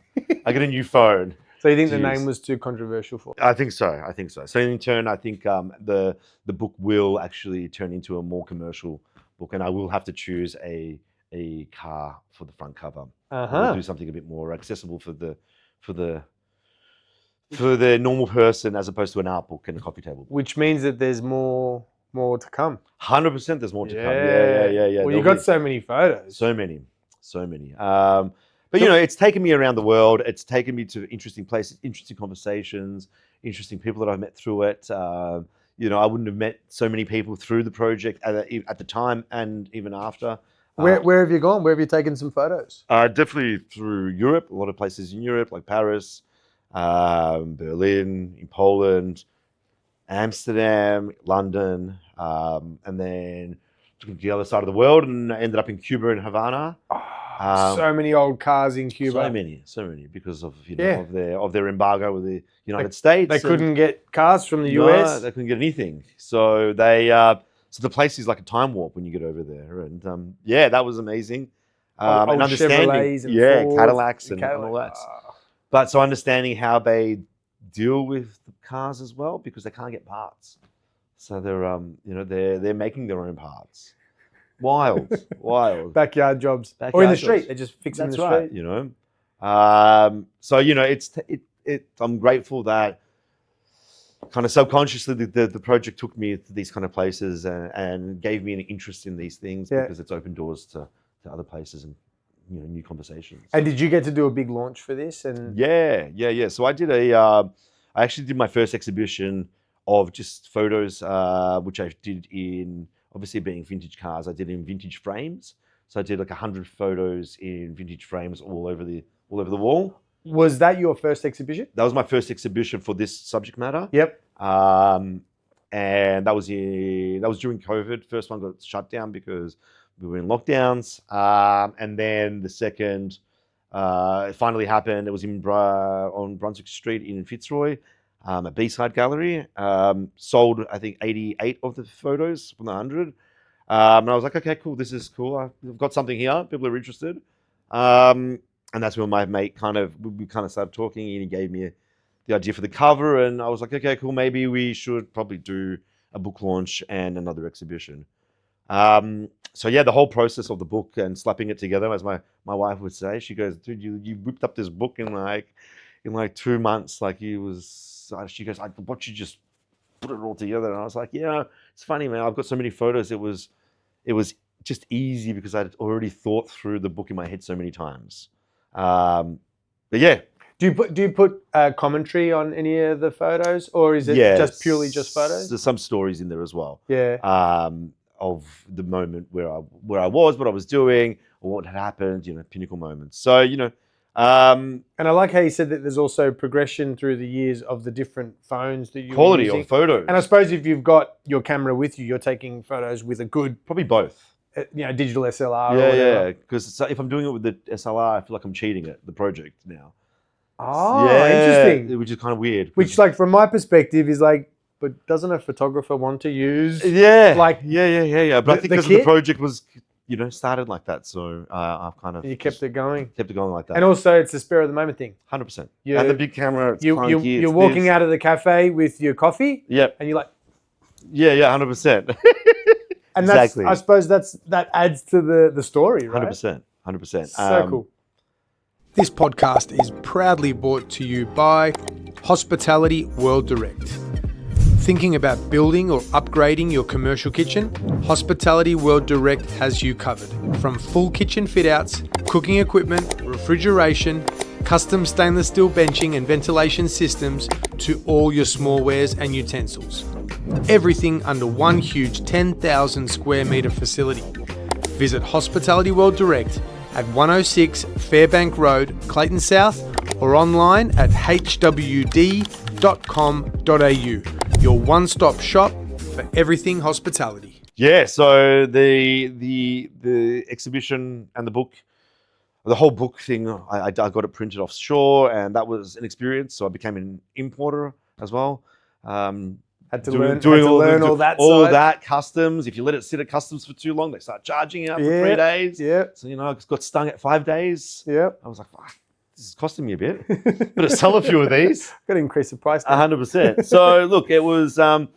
I get a new phone. So you think the name was too controversial for you? I think so. So in turn, I think the book will actually turn into a more commercial book, and I will have to choose a car for the front cover. We'll do something a bit more accessible for the normal person, as opposed to an art book and a coffee table book. Which means that there's more to come. 100%, there's more to come. Yeah. Well, you got so many photos. So many. But it's taken me around the world. It's taken me to interesting places, interesting conversations, interesting people that I've met through it. I wouldn't have met so many people through the project at the time and even after. Where have you gone? Where have you taken some photos? Definitely through Europe. A lot of places in Europe, like Paris, Berlin, in Poland, Amsterdam, London, and then took the other side of the world and ended up in Cuba and Havana. So many old cars in Cuba. So many, because of of their embargo with the United States. They couldn't get cars from the US. No, they couldn't get anything. So so the place is like a time warp when you get over there, and that was amazing. And understanding, Chevrolets and Fords Cadillacs and all that. But so understanding how they deal with the cars as well, because they can't get parts. So they're making their own parts. Wild. Backyard jobs. Or in the street. They just fix them in the street. I'm grateful that kind of subconsciously the project took me to these kind of places and gave me an interest in these things, because it's opened doors to other places and new conversations. And did you get to do a big launch for this? And Yeah. So I did I actually did my first exhibition of just photos, which I did in, obviously being vintage cars, I did in vintage frames. So I did like 100 photos in vintage frames all over the wall. Was that your first exhibition? That was my first exhibition for this subject matter. Yep. And that was during COVID. First one got shut down because we were in lockdowns. And then the second, it finally happened. It was on Brunswick Street in Fitzroy, a B-side gallery. Sold, I think, 88 of the photos from the 100. And I was like, okay, cool. This is cool. I've got something here. People are interested. And that's when my mate we started talking, and he gave me the idea for the cover, and I was like, okay, cool, maybe we should probably do a book launch and another exhibition. So yeah, the whole process of the book and slapping it together, as my wife would say, she goes, dude, you whipped up this book in like 2 months. She goes, I watched you just put it all together. And I was like, yeah, it's funny, man. I've got so many photos. It was just easy because I'd already thought through the book in my head so many times. But yeah. Do you put commentary on any of the photos, or is it just purely just photos? There's some stories in there as well. Yeah. Of the moment where I was, what I was doing, or what had happened. Pinnacle moments. So and I like how you said that there's also progression through the years of the different phones that you quality using. of photos. And I suppose if you've got your camera with you, you're taking photos with a good, probably both. Digital SLR. Yeah. Because if I'm doing it with the SLR, I feel like I'm cheating at the project now. Oh, interesting. Which is kind of weird. Which, like, from my perspective, is like, but doesn't a photographer want to use? Yeah. Like, yeah. But I think because the project was, started like that, so I've kind of you kept it going. Kept it going like that. And also, it's a spare of the moment thing. 100%. And the big camera. You're walking out of the cafe with your coffee. Yep. And you're like, yeah, 100%. And exactly. I suppose that adds to the story, right? 100%. So cool. This podcast is proudly brought to you by Hospitality World Direct. Thinking about building or upgrading your commercial kitchen? Hospitality World Direct has you covered. From full kitchen fit-outs, cooking equipment, refrigeration, custom stainless steel benching and ventilation systems, to all your smallwares and utensils. Everything under one huge 10,000 square metre facility. Visit Hospitality World Direct at 106 Fairbank Road, Clayton South, or online at hwd.com.au. Your one-stop shop for everything hospitality. Yeah, so the exhibition and the book, the whole book thing, I got it printed offshore, and that was an experience. So I became an importer as well. Had to learn all that customs. If you let it sit at customs for too long, they start charging you for 3 days. Yeah. So I just got stung at 5 days. Yeah. I was like, fuck, this is costing me a bit. Better sell a few of these. Got to increase the price. 100%. So look, it was a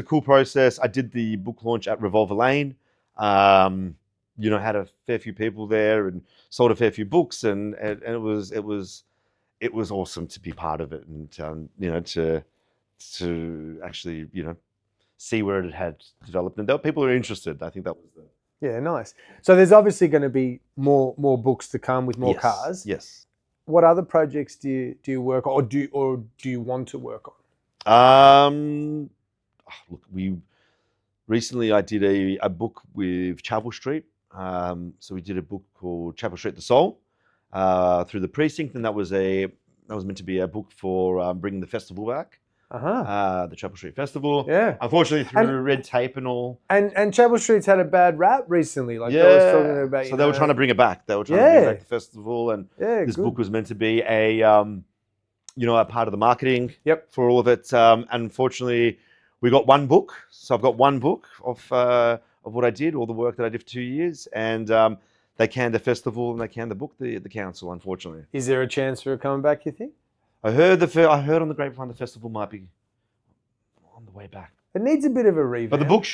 cool process. I did the book launch at Revolver Lane. Had a fair few people there and sold a fair few books, and it was awesome to be part of it, and to actually, see where it had developed. And people are interested. I think that was Yeah, nice. So there's obviously going to be more books to come with more cars. Yes. What other projects do you work on, or do you want to work on? Look, recently I did a book with Chapel Street. So we did a book called Chapel Street the Soul through the precinct, and that was meant to be a book for bringing the festival back. The Chapel Street Festival. Yeah. Unfortunately, through red tape and all. And Chapel Street's had a bad rap recently. Like, they were talking about. So they were trying to bring it back. They were trying to bring back the festival, and this book was meant to be a part of the marketing. Yep. For all of it. Unfortunately, we got one book. So I've got one book of what I did, all the work that I did for 2 years, and they canned the festival and they canned the book. The council, unfortunately. Is there a chance for it coming back, you think? I heard on the grapevine the festival might be on the way back. It needs a bit of a revamp. But the book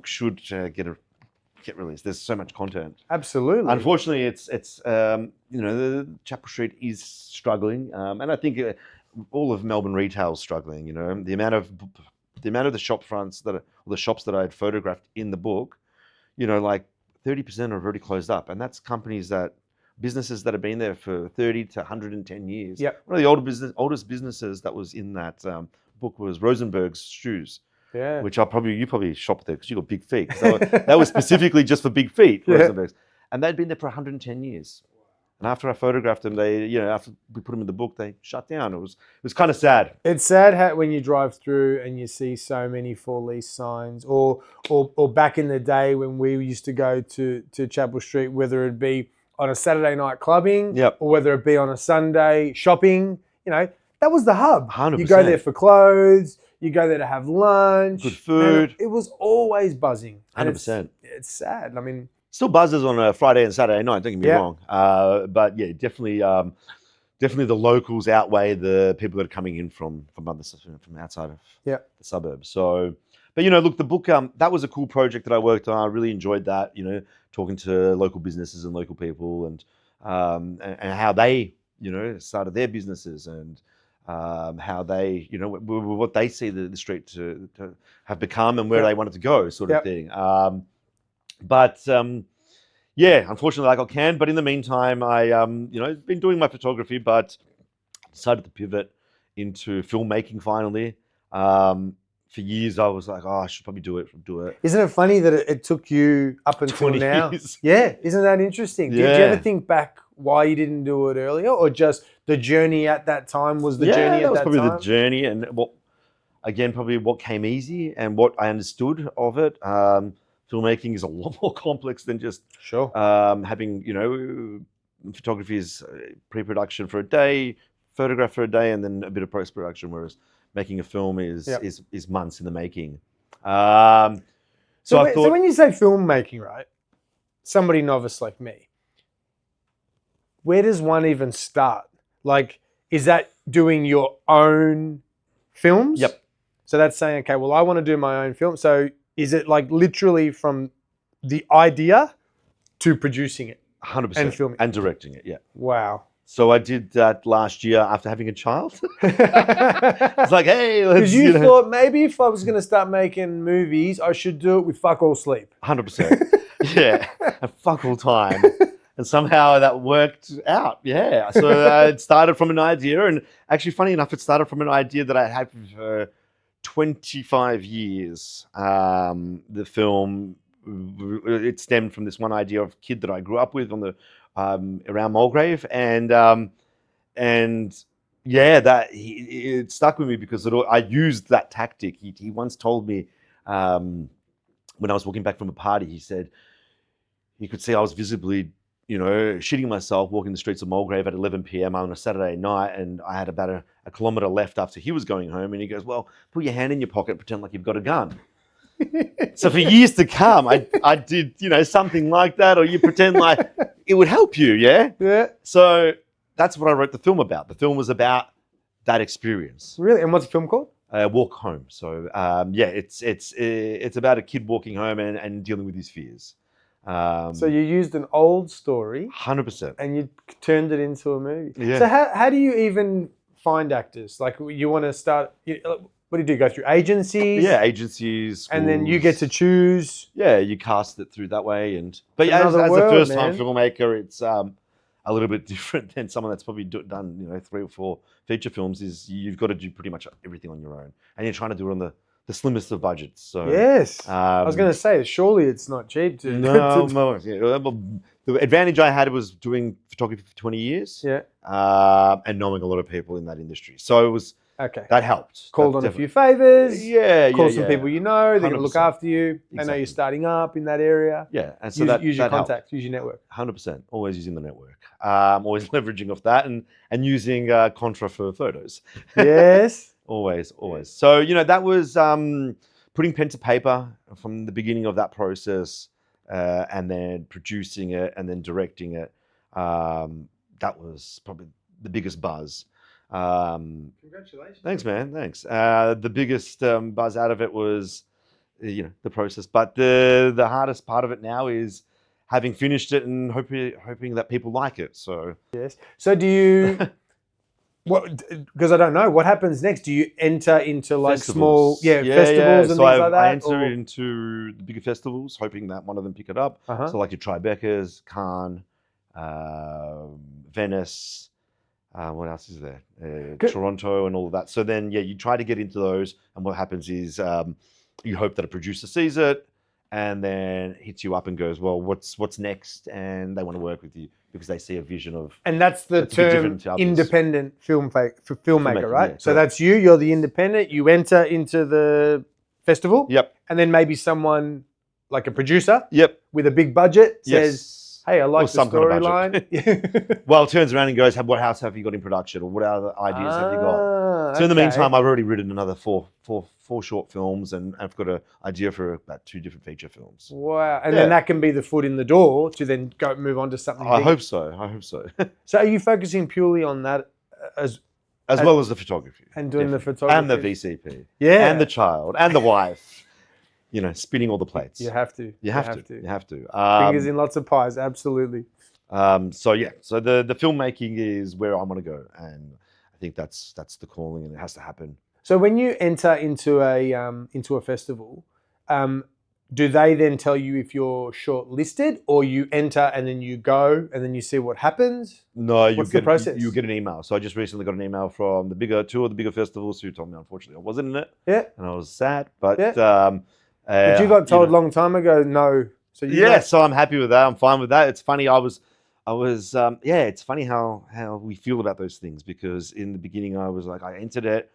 should get released. There's so much content. Absolutely. Unfortunately, it's the Chapel Street is struggling, and I think all of Melbourne retail is struggling. The amount of the shop fronts the shops that I had photographed in the book, like 30% have already closed up, and that's businesses that have been there for 30 to 110 years. Yep. One of the oldest businesses that was in that book was Rosenberg's Shoes. Yeah. Which you probably shopped there because you got big feet. That was specifically just for big feet, Rosenberg's. And they'd been there for 110 years. And after I photographed them, after we put them in the book, they shut down. It was kind of sad. It's sad when you drive through and you see so many for lease signs, or back in the day when we used to go to Chapel Street, whether it be on a Saturday night clubbing, or whether it be on a Sunday shopping, that was the hub. 100%. You go there for clothes. You go there to have lunch. Good food. It was always buzzing. 100%. It's sad. I mean, still buzzes on a Friday and Saturday night. Don't get me wrong. But yeah, definitely the locals outweigh the people that are coming in from outside of the suburbs. So, but look, the book that was a cool project that I worked on. I really enjoyed that. Talking to local businesses and local people and how they started their businesses and. How they, what they see the street to have become and where they want it to go, sort of thing. But unfortunately, I got canned. But in the meantime, I, been doing my photography, but decided to pivot into filmmaking finally. For years, I was like, I should probably do it. Isn't it funny that it took you up until 20 now? years. Yeah, isn't that interesting? Did you ever think back why you didn't do it earlier, or just the journey at that time was the journey at that time? Yeah, that was probably the journey, and probably what came easy and what I understood of it. Filmmaking is a lot more complex than just having, photography is pre-production for a day, photograph for a day, and then a bit of post-production, whereas making a film is months in the making. So when you say filmmaking, right, somebody novice like me, where does one even start? Like, is that doing your own films? Yep. So that's saying, okay, well, I want to do my own film. So is it like literally from the idea to producing it? 100%. And filming and directing it, yeah. Wow. So I did that last year after having a child. It's like, hey, let's... Because you thought maybe if I was going to start making movies, I should do it with fuck all sleep. 100%. Yeah. And fuck all time. And somehow that worked out, yeah. So it started from an idea, and actually, funny enough, it started from an idea that I had for 25 years. The film, it stemmed from this one idea of a kid that I grew up with on the around Mulgrave, and it stuck with me because I used that tactic. He once told me when I was walking back from a party, he said he could see I was visibly shitting myself walking the streets of Mulgrave at 11 p.m. on a Saturday night, and I had about a kilometre left after he was going home, and he goes, well, put your hand in your pocket, pretend like you've got a gun. So for years to come, I did, something like that, or you pretend like it would help you, yeah? Yeah. So that's what I wrote the film about. The film was about that experience. Really? And what's the film called? Walk Home. So it's about a kid walking home and dealing with his fears. So you used an old story, 100%, and you turned it into a movie. Yeah. So how do you even find actors? Like, you want to start? What do? Go through agencies? Yeah, agencies, schools. And then you get to choose. Yeah, you cast it through that way, but as a first-time filmmaker, it's a little bit different than someone that's probably done 3 or 4 feature films. Is you've got to do pretty much everything on your own, and you're trying to do it on the slimmest of budgets. So yes, I was going to say, surely it's not cheap to. No, the advantage I had was doing photography for 20 years. Yeah, and knowing a lot of people in that industry, so it was that helped. Called on a few favors. Yeah, call some people they're going to look after you. Exactly. They know you're starting up in that area. Yeah, and so use your contacts, use your network. 100%, always using the network. Always leveraging off that and using Contra for photos. Yes. Always. So, that was putting pen to paper from the beginning of that process, and then producing it and then directing it. That was probably the biggest buzz. Congratulations. Thanks, man. Thanks. The biggest buzz out of it was, the process. But the hardest part of it now is having finished it and hoping that people like it. So yes. So do you What? Because I don't know. What happens next? Do you enter into like Festivals. small, festivals and So things like that? I enter into the bigger festivals, hoping that one of them pick it up. Uh-huh. So like your Tribeca's, Cannes, Venice. What else is there? Toronto and all of that. So then, you try to get into those, and what happens is you hope that a producer sees it and then hits you up and goes, well, what's next? And they want to work with you because they see a vision of. And that's the term independent filmmaker, right? Yeah, so that's you. You're the independent. You enter into the festival. Yep. And then maybe someone like a producer. Yep. With a big budget says. Yes. Hey, I like the storyline. Well, turns around and goes, what else have you got in production? Or what other ideas have you got? So in the meantime, I've already written another four short films, and I've got an idea for about 2 different feature films. Wow. And then that can be the foot in the door to then move on to something I bigger. hope so. So are you focusing purely on that as well as the photography? And doing the photography? And the VCP. Yeah. And the child. And the wife. Spinning all the plates. You have to. You have to. Fingers in lots of pies, absolutely. So the filmmaking is where I want to go, and I think that's the calling, and it has to happen. So when you enter into a festival, do they then tell you if you're shortlisted, or you enter and then you go and then you see what happens? No, What's the process? You get an email. So I just recently got an email from two of the bigger festivals who told me, unfortunately, I wasn't in it. Yeah. And I was sad, but. Yeah. But you got told a long time ago, no. So so I'm happy with that. I'm fine with that. It's funny. It's funny how we feel about those things, because in the beginning I was like, I entered it,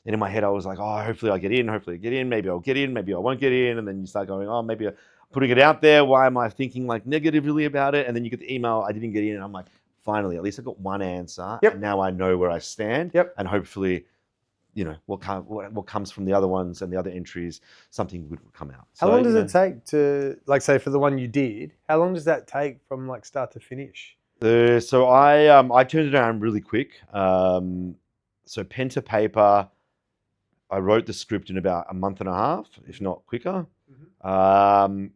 and in my head I was like, oh, hopefully I get in. Maybe I'll get in. Maybe I won't get in. And then you start going, oh, maybe I'm putting it out there. Why am I thinking like negatively about it? And then you get the email, I didn't get in, and I'm like, finally, at least I got one answer. Yep. And now I know where I stand. Yep. And hopefully, what comes from the other ones and the other entries, something good will come out. How long does it take to, like, say for the one you did, how long does that take from like start to finish? So I turned it around really quick. So pen to paper, I wrote the script in about a month and a half, if not quicker. Mm-hmm.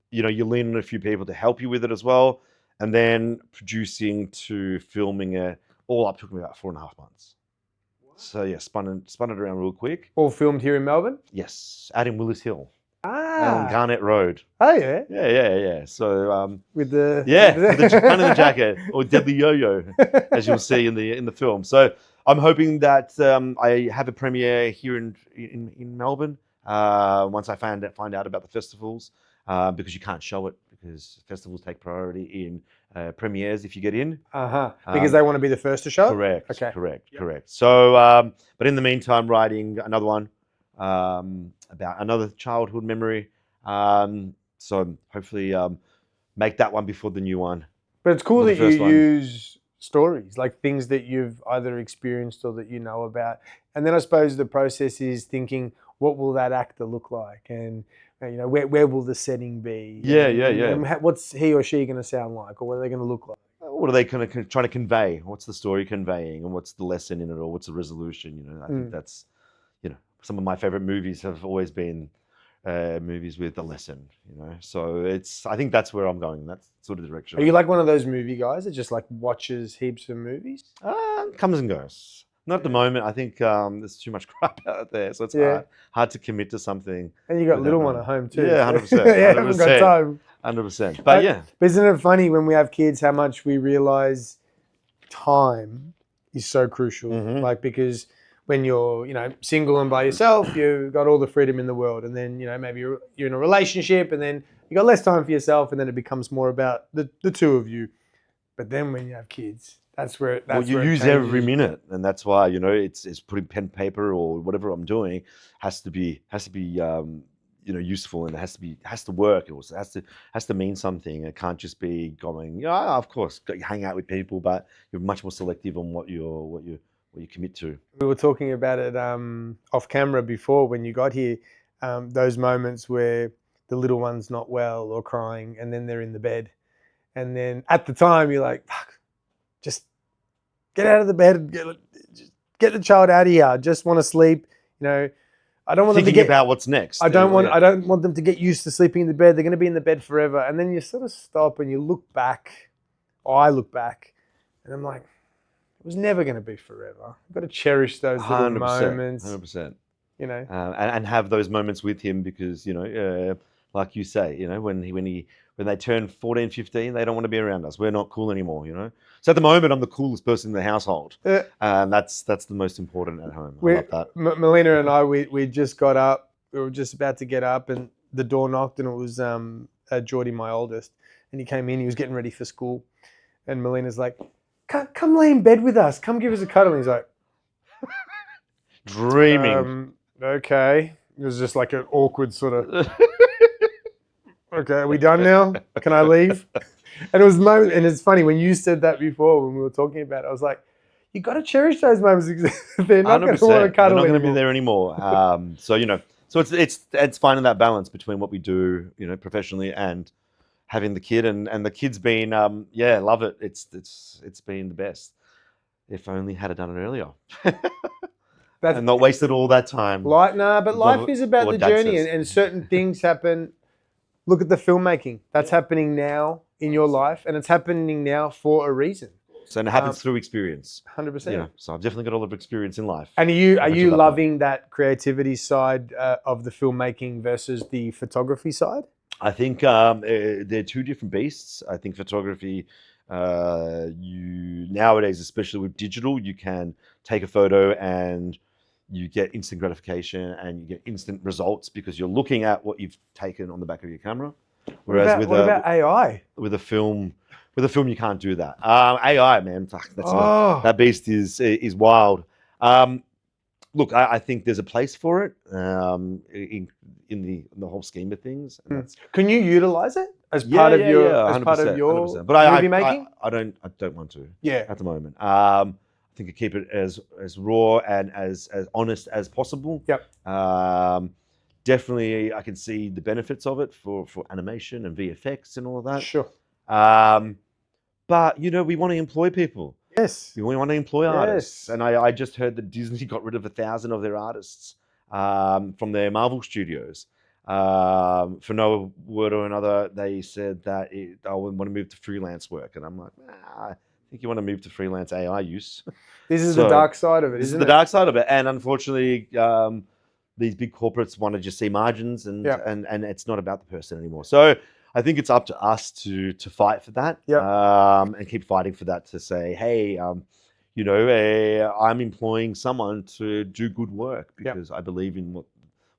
You lean on a few people to help you with it as well. And then producing to filming it, all up took me about 4.5 months. So spun it around real quick. All filmed here in Melbourne? Yes, out in Willis Hill. On Garnett Road. Oh yeah. Yeah. So with the with the kind of the jacket, or Deadly Yo-Yo, as you'll see in the film. So I'm hoping that I have a premiere here in Melbourne once I find out about the festivals, because you can't show it because festivals take priority in premieres if you get in. Because they want to be the first to show? Correct. Okay. Correct. So, but in the meantime, writing another one about another childhood memory. So hopefully make that one before the new one. But it's cool that you use stories, like things that you've either experienced or that you know about. And then I suppose the process is thinking, what will that actor look like? And where will the setting be? Yeah. And what's he or she going to sound like, or what are they going to look like? What are they kind of trying to convey? What's the story conveying, and what's the lesson in it, or what's the resolution? I think that's, some of my favorite movies have always been movies with a lesson. So I think that's where I'm going. That's sort of the direction. Are you like one of those movie guys that just like watches heaps of movies? Comes and goes. Not at the moment. I think there's too much crap out there, so it's hard to commit to something. And you got a little one at home too. Yeah, 100%. Yeah, haven't got time. 100%. But yeah. But isn't it funny when we have kids how much we realize time is so crucial? Mm-hmm. Like, because when you're, single and by yourself, you've got all the freedom in the world. And then, maybe you're in a relationship, and then you got less time for yourself, and then it becomes more about the two of you. But then when you have kids, that's where you use every minute, and that's why it's putting pen paper or whatever I'm doing has to be useful, and it has to work. It also has to mean something. It can't just be going. Of course, you hang out with people, but you're much more selective on what you commit to. We were talking about it off camera before when you got here. Those moments where the little one's not well or crying, and then they're in the bed, and then at the time you're like, "Fuck, just get out of the bed, get the child out of here. I just want to sleep." I don't want them to get about what's next. I don't want them to get used to sleeping in the bed. They're going to be in the bed forever. And then you sort of stop and you look back. Or I look back, and I'm like, it was never going to be forever. You've got to cherish those little 100%, moments. 100%. You know, and have those moments with him because, like you say, when they turn 14, 15, they don't want to be around us. We're not cool anymore, So at the moment, I'm the coolest person in the household. And that's the most important at home. I love that. Melina and I, we just got up. We were just about to get up and the door knocked and it was Geordie, my oldest. And he came in, he was getting ready for school. And Melina's like, come lay in bed with us. Come give us a cuddle. And he's like, dreaming. Okay. It was just like an awkward sort of, okay, are we done now? Can I leave? And it was moment, and it's funny when you said that before when we were talking about it. I was like, you got to cherish those moments because they're not going to want to cuddle. They're not going to anymore. be there anymore. So it's finding that balance between what we do, professionally and having the kid, and the kid's been love it. It's been the best. If only had I done it earlier. And not wasted all that time. But life is about the journey, and certain things happen. Look at the filmmaking. That's happening now in your life, and it's happening now for a reason. So it happens through experience. 100%. So I've definitely got a lot of experience in life. And are you loving that creativity side of the filmmaking versus the photography side? I think they're two different beasts. I think photography, nowadays, especially with digital, you can take a photo and you get instant gratification and you get instant results because you're looking at what you've taken on the back of your camera. Whereas what about AI? With a film, you can't do that. AI, man, fuck, that beast is wild. Look, I think there's a place for it in the whole scheme of things. And can you utilize it as part of your 100%. But movie making? I don't want to. Yeah. At the moment, I think I keep it as raw and as honest as possible. Yep. Definitely, I can see the benefits of it for animation and VFX and all of that. Sure. But we want to employ people. Yes. We want to employ artists. And I just heard that Disney got rid of 1,000 of their artists from their Marvel studios. For no word or another, they said that I want to move to freelance work. And I'm like, I think you want to move to freelance AI use. This is the dark side of it, isn't it? This is the dark side of it. And unfortunately, these big corporates want to just see margins and it's not about the person anymore. So I think it's up to us to fight for that and keep fighting for that, to say, hey, I'm employing someone to do good work because I believe in what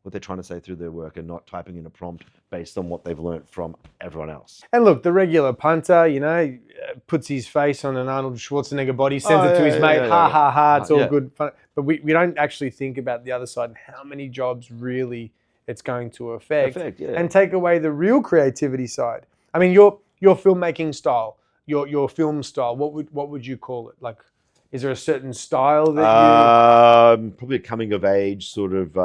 they're trying to say through their work and not typing in a prompt based on what they've learned from everyone else. And look, the regular punter, puts his face on an Arnold Schwarzenegger body, sends it to his mate, ha, it's all good fun. But we don't actually think about the other side and how many jobs really it's going to affect and take away the real creativity side. I mean, your filmmaking style, your film style, what would you call it? Like, is there a certain style that you... Probably a coming of age sort of...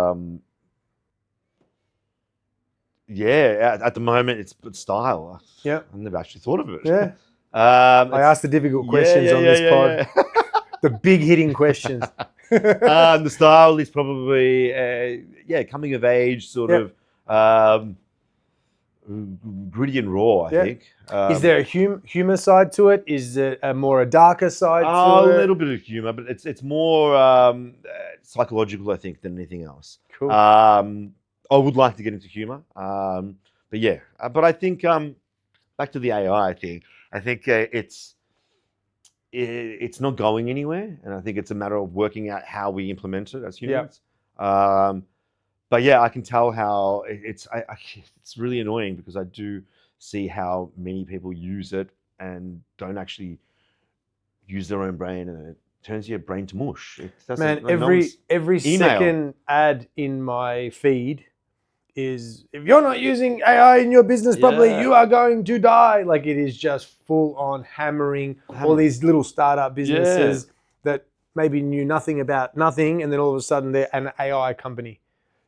at the moment it's style. Yeah. I've never actually thought of it. Yeah. I asked the difficult questions on this pod. The big hitting questions. The style is probably coming of age, sort of gritty and raw, I think. Is there a humor side to it? Is there a darker side to it? A little bit of humor, but it's more psychological, I think, than anything else. Cool. I would like to get into humor, but I think back to the AI thing. I think it's not going anywhere, and I think it's a matter of working out how we implement it as humans. But I can tell how it's really annoying because I do see how many people use it and don't actually use their own brain, and it turns your brain to mush. Man, every second ad in my feed is, if you're not using AI in your business properly, you are going to die. Like, it is just full on hammering all these little startup businesses that maybe knew nothing about nothing, and then all of a sudden they're an AI company.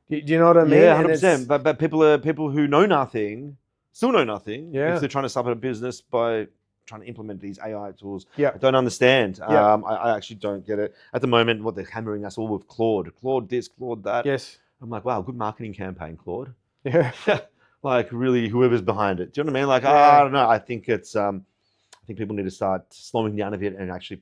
Do you know what I mean? Yeah, 100%. But people who know nothing still know nothing. Yeah. If they're trying to start a business by trying to implement these AI tools. Yeah. I don't understand. I actually don't get it. At the moment, what they're hammering us all with Claude this, Claude that. Yes. I'm like, wow, good marketing campaign, Claude. Yeah. Like, really, whoever's behind it. Do you know what I mean? Like, I don't know. I think it's, I think people need to start slowing down a bit and actually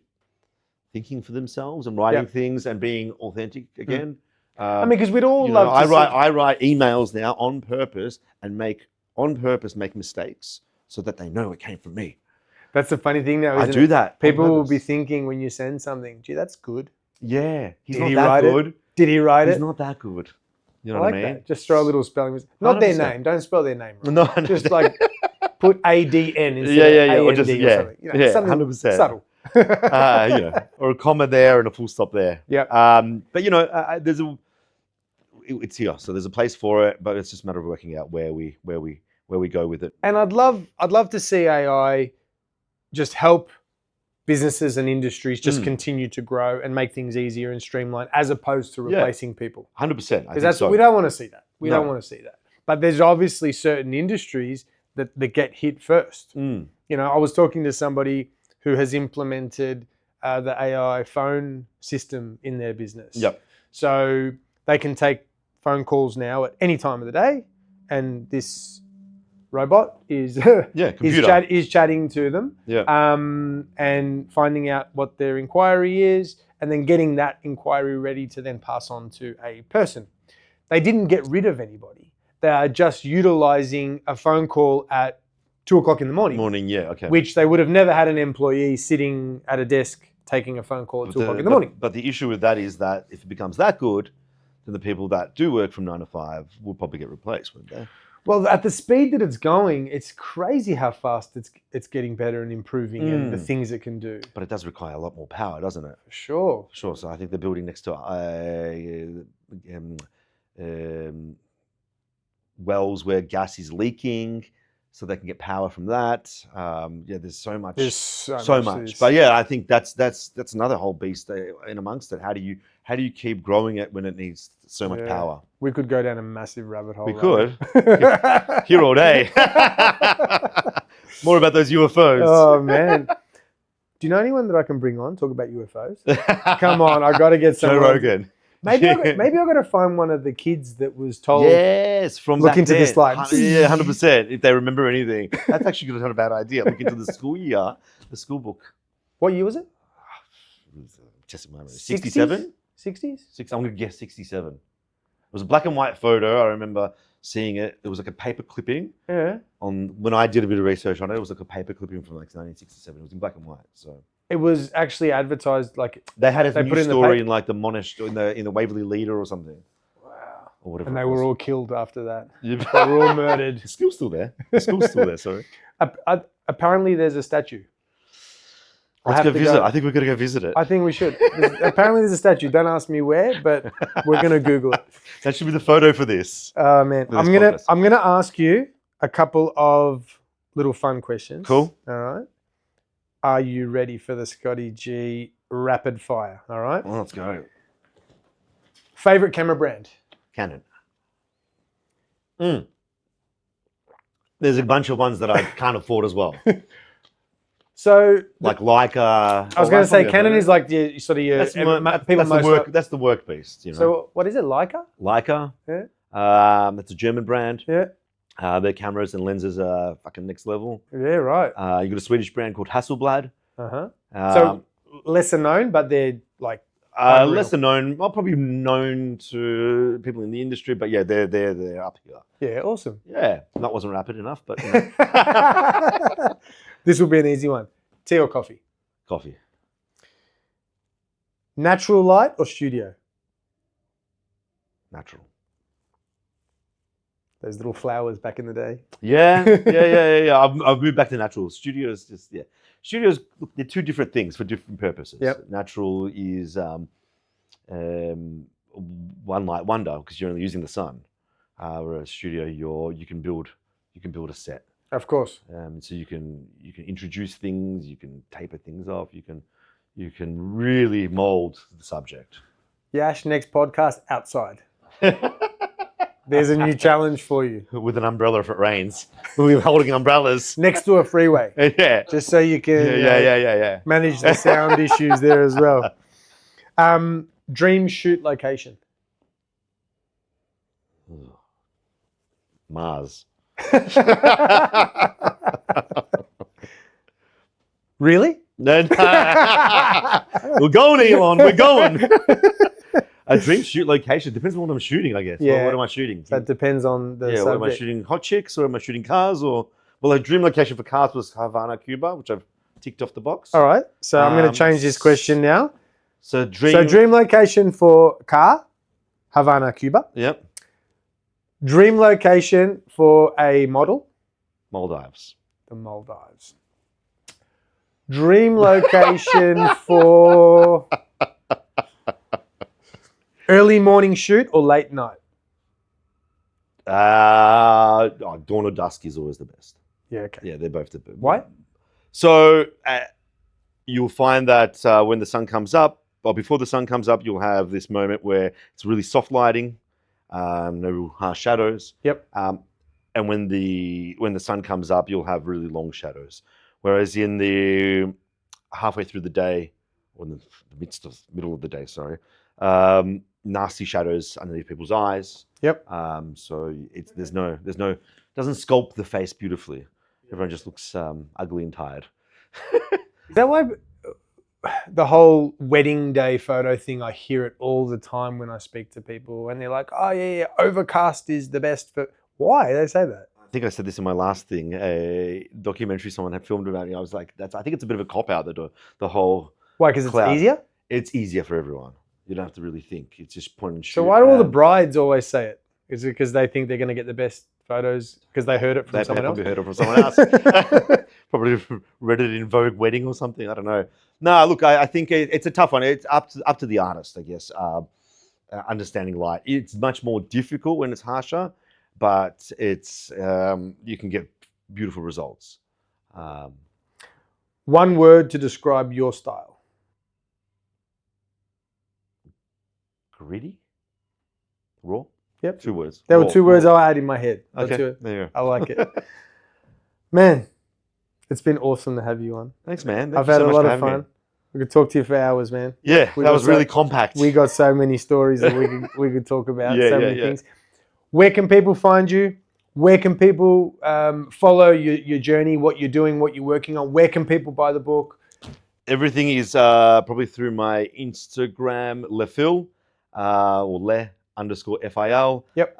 thinking for themselves and writing things and being authentic again. I mean, because we'd all You know, love to I write emails now on purpose and make mistakes so that they know it came from me. That's the funny thing now, I isn't do it? that. People will be thinking when you send something, gee, that's good. Yeah, he's Did not he that write good. It? Did he write He's it? not that good. You know I what like I mean? that. Just throw a little spelling mistake. Not their 100%. name. Don't spell their name wrong. No, Just like put ADN instead of AND or just or something. You know, something 100%. subtle. You know, or a comma there and a full stop there. Yeah. But you know, it's here, so there's a place for it, but it's just a matter of working out where we go with it. And I'd love to see AI just help businesses and industries just continue to grow and make things easier and streamlined, as opposed to replacing people. 100%. Because we don't want to see that. We don't want to see that. But there's obviously certain industries that get hit first. You know, I was talking to somebody who has implemented the AI phone system in their business. Yep. So they can take phone calls now at any time of the day, and this robot is is chatting to them, and finding out what their inquiry is, and then getting that inquiry ready to then pass on to a person. They didn't get rid of anybody. They are just utilizing a phone call at 2 o'clock in the morning. Which they would have never had an employee sitting at a desk taking a phone call at 2 o'clock in the morning. But the issue with that is that if it becomes that good, then the people that do work from 9 to 5 will probably get replaced, wouldn't they? Well, at the speed that it's going, it's crazy how fast it's getting better and improving and the things it can do. But it does require a lot more power, doesn't it? For sure. Sure. So I think they're building next to wells where gas is leaking, so they can get power from that. There's so much. There's so much. But yeah, I think that's another whole beast in amongst it. How do you keep growing it when it needs so much power? We could go down a massive rabbit hole. We could. Here all day. More about those UFOs. Oh man. Do you know anyone that I can bring on talk about UFOs? Come on, I got to get someone. Joe Rogan. Maybe I got to find one of the kids that was told. Yes, from look into this light. Yeah, 100%. If they remember anything, that's actually not a bad idea. Look into the school year, the school book. What year was it? 67. 60s? I'm gonna guess 67. It was a black and white photo. I remember seeing it. It was like a paper clipping. Yeah. When I did a bit of research on it, it was like a paper clipping from like 1967. It was in black and white. So. It was actually advertised like they had a news story in like the Monash in the Waverley Leader or something. Wow. Or whatever. And they were all killed after that. They were all murdered. The school's still there. The school's still there. Sorry. Apparently, there's a statue. Let's go visit. I think we're gonna go visit it. I think we should. Apparently, there's a statue. Don't ask me where, but we're gonna Google it. That should be the photo for this. Man, I'm gonna ask you a couple of little fun questions. Cool. All right. Are you ready for the Scottie G rapid fire? All right. Well, let's go. Favorite camera brand? Canon. There's a bunch of ones that I can't afford as well. So, like Leica. I was going to say Canon is like the sort of your that's the work beast. You know. So what is it? Leica. Leica. Yeah. That's a German brand. Yeah. Their cameras and lenses are fucking next level. Yeah, right. You got a Swedish brand called Hasselblad. So lesser known, but they're like lesser known. Well, probably known to people in the industry, but yeah, they're up here. Yeah, awesome. Yeah, that wasn't rapid enough, but you know. This will be an easy one. Tea or coffee? Coffee. Natural light or studio? Natural. Those little flowers back in the day. Yeah. I've moved back to natural. Studios, Studios, look, they're two different things for different purposes. Yep. Natural is one light wonder because you're only using the sun. Whereas studio, you can build a set. Of course. So you can introduce things, you can taper things off, you can really mold the subject. Yash, next podcast outside. There's a new challenge for you. With an umbrella if it rains. We'll be holding umbrellas. Next to a freeway. Yeah. Just so you can yeah. manage the sound issues there as well. Dream shoot location. Mars. Really? No, we're going, Elon. We're going. A dream shoot location depends on what I'm shooting, I guess. Yeah. What am I shooting? That depends on the What am I subject. shooting? Hot chicks, or am I shooting cars? Or well, a dream location for cars was Havana, Cuba, which I've ticked off the box. All right. So I'm going to change this question now. So dream. So dream location for car, Havana, Cuba. Yep. Dream location for a model, Maldives. the Maldives. Dream location for early morning shoot or late night? Dawn or dusk is always the best. Yeah, okay. Yeah, they're both the best. Why? So you'll find that when the sun comes up, or before the sun comes up, you'll have this moment where it's really soft lighting, no harsh shadows. Yep. And when the sun comes up, you'll have really long shadows. Whereas in the halfway through the day, or in the middle of the day, sorry, nasty shadows underneath people's eyes. Yep. So there's no doesn't sculpt the face beautifully. Everyone just looks ugly and tired. Is that why the whole wedding day photo thing, I hear it all the time when I speak to people, and they're like, oh yeah, overcast is the best for... Why? They say that. I think I said this in my last thing, a documentary someone had filmed about me. I was like, I think it's a bit of a cop-out, the whole... Why, because it's cloud. easier? It's easier for everyone. You don't have to really think. It's just point and shoot. So why do all the brides always say it? Is it because they think they're going to get the best photos because they heard it from someone else? They probably heard it from someone else. Probably read it in Vogue Wedding or something. I don't know. No, look, I think it's a tough one. It's up to the artist, I guess. Understanding light. It's much more difficult when it's harsher, but it's you can get beautiful results. One word to describe your style. Gritty? Raw? Yep. 2 words. There were Raw, 2 words raw. I had in my head. Okay, There there you go. I like it. Man, it's been awesome to have you on. Thanks, man. I've Thank you had so a much lot for of having fun. me. We could talk to you for hours, man. Yeah, We that got was really compact. We got so many stories that we could talk about. Yeah, so yeah, many yeah. things. Where can people find you? Where can people follow your journey, what you're doing, what you're working on? Where can people buy the book? Everything is probably through my Instagram, lefil, or le_FIL. Yep.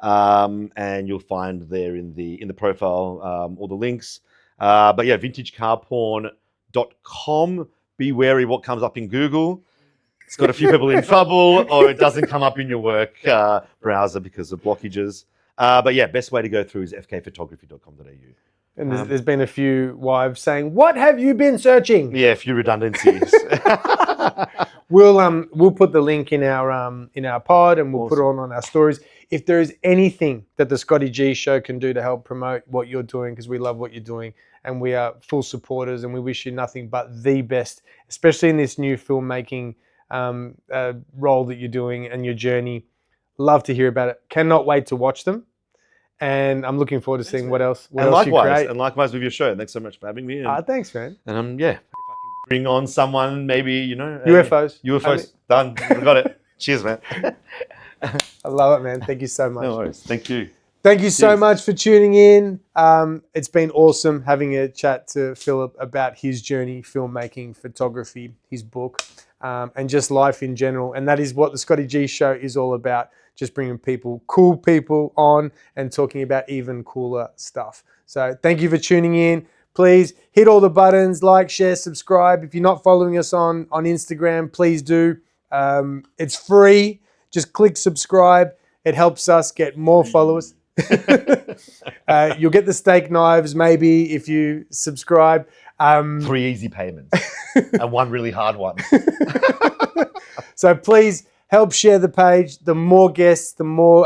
And you'll find there in the profile all the links. But yeah, vintagecarporn.com. Be wary what comes up in Google. It's got a few people in trouble, or it doesn't come up in your work browser because of blockages. But yeah, best way to go through is fkphotography.com.au. And there's been a few wives saying, "What have you been searching?" Yeah, a few redundancies. We'll put the link in our pod, and we'll put it on our stories. If there is anything that the Scottie G Show can do to help promote what you're doing, because we love what you're doing, and we are full supporters, and we wish you nothing but the best, especially in this new filmmaking role that you're doing and your journey. Love to hear about it. Cannot wait to watch them. And I'm looking forward to seeing what else you create. And likewise with your show. Thanks so much for having me. And, Thanks, man. and yeah, if I can bring on someone, maybe, UFOs. UFOs, done. We got it. Cheers, man. I love it, man. Thank you so much. No worries. Thank you. Thank you so much for tuning in. It's been awesome having a chat to Filip about his journey, filmmaking, photography, his book, and just life in general. And that is what the Scottie G Show is all about. Just bringing cool people on and talking about even cooler stuff. So thank you for tuning in. Please hit all the buttons, like, share, subscribe. If you're not following us on Instagram, please do. It's free. Just click subscribe. It helps us get more followers. You'll get the steak knives maybe if you subscribe. 3 easy payments and 1 really hard one. So please help share the page. The more guests, the more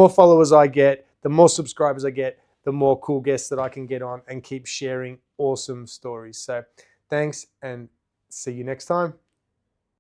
followers I get, the more subscribers I get, the more cool guests that I can get on and keep sharing awesome stories. So thanks, and see you next time.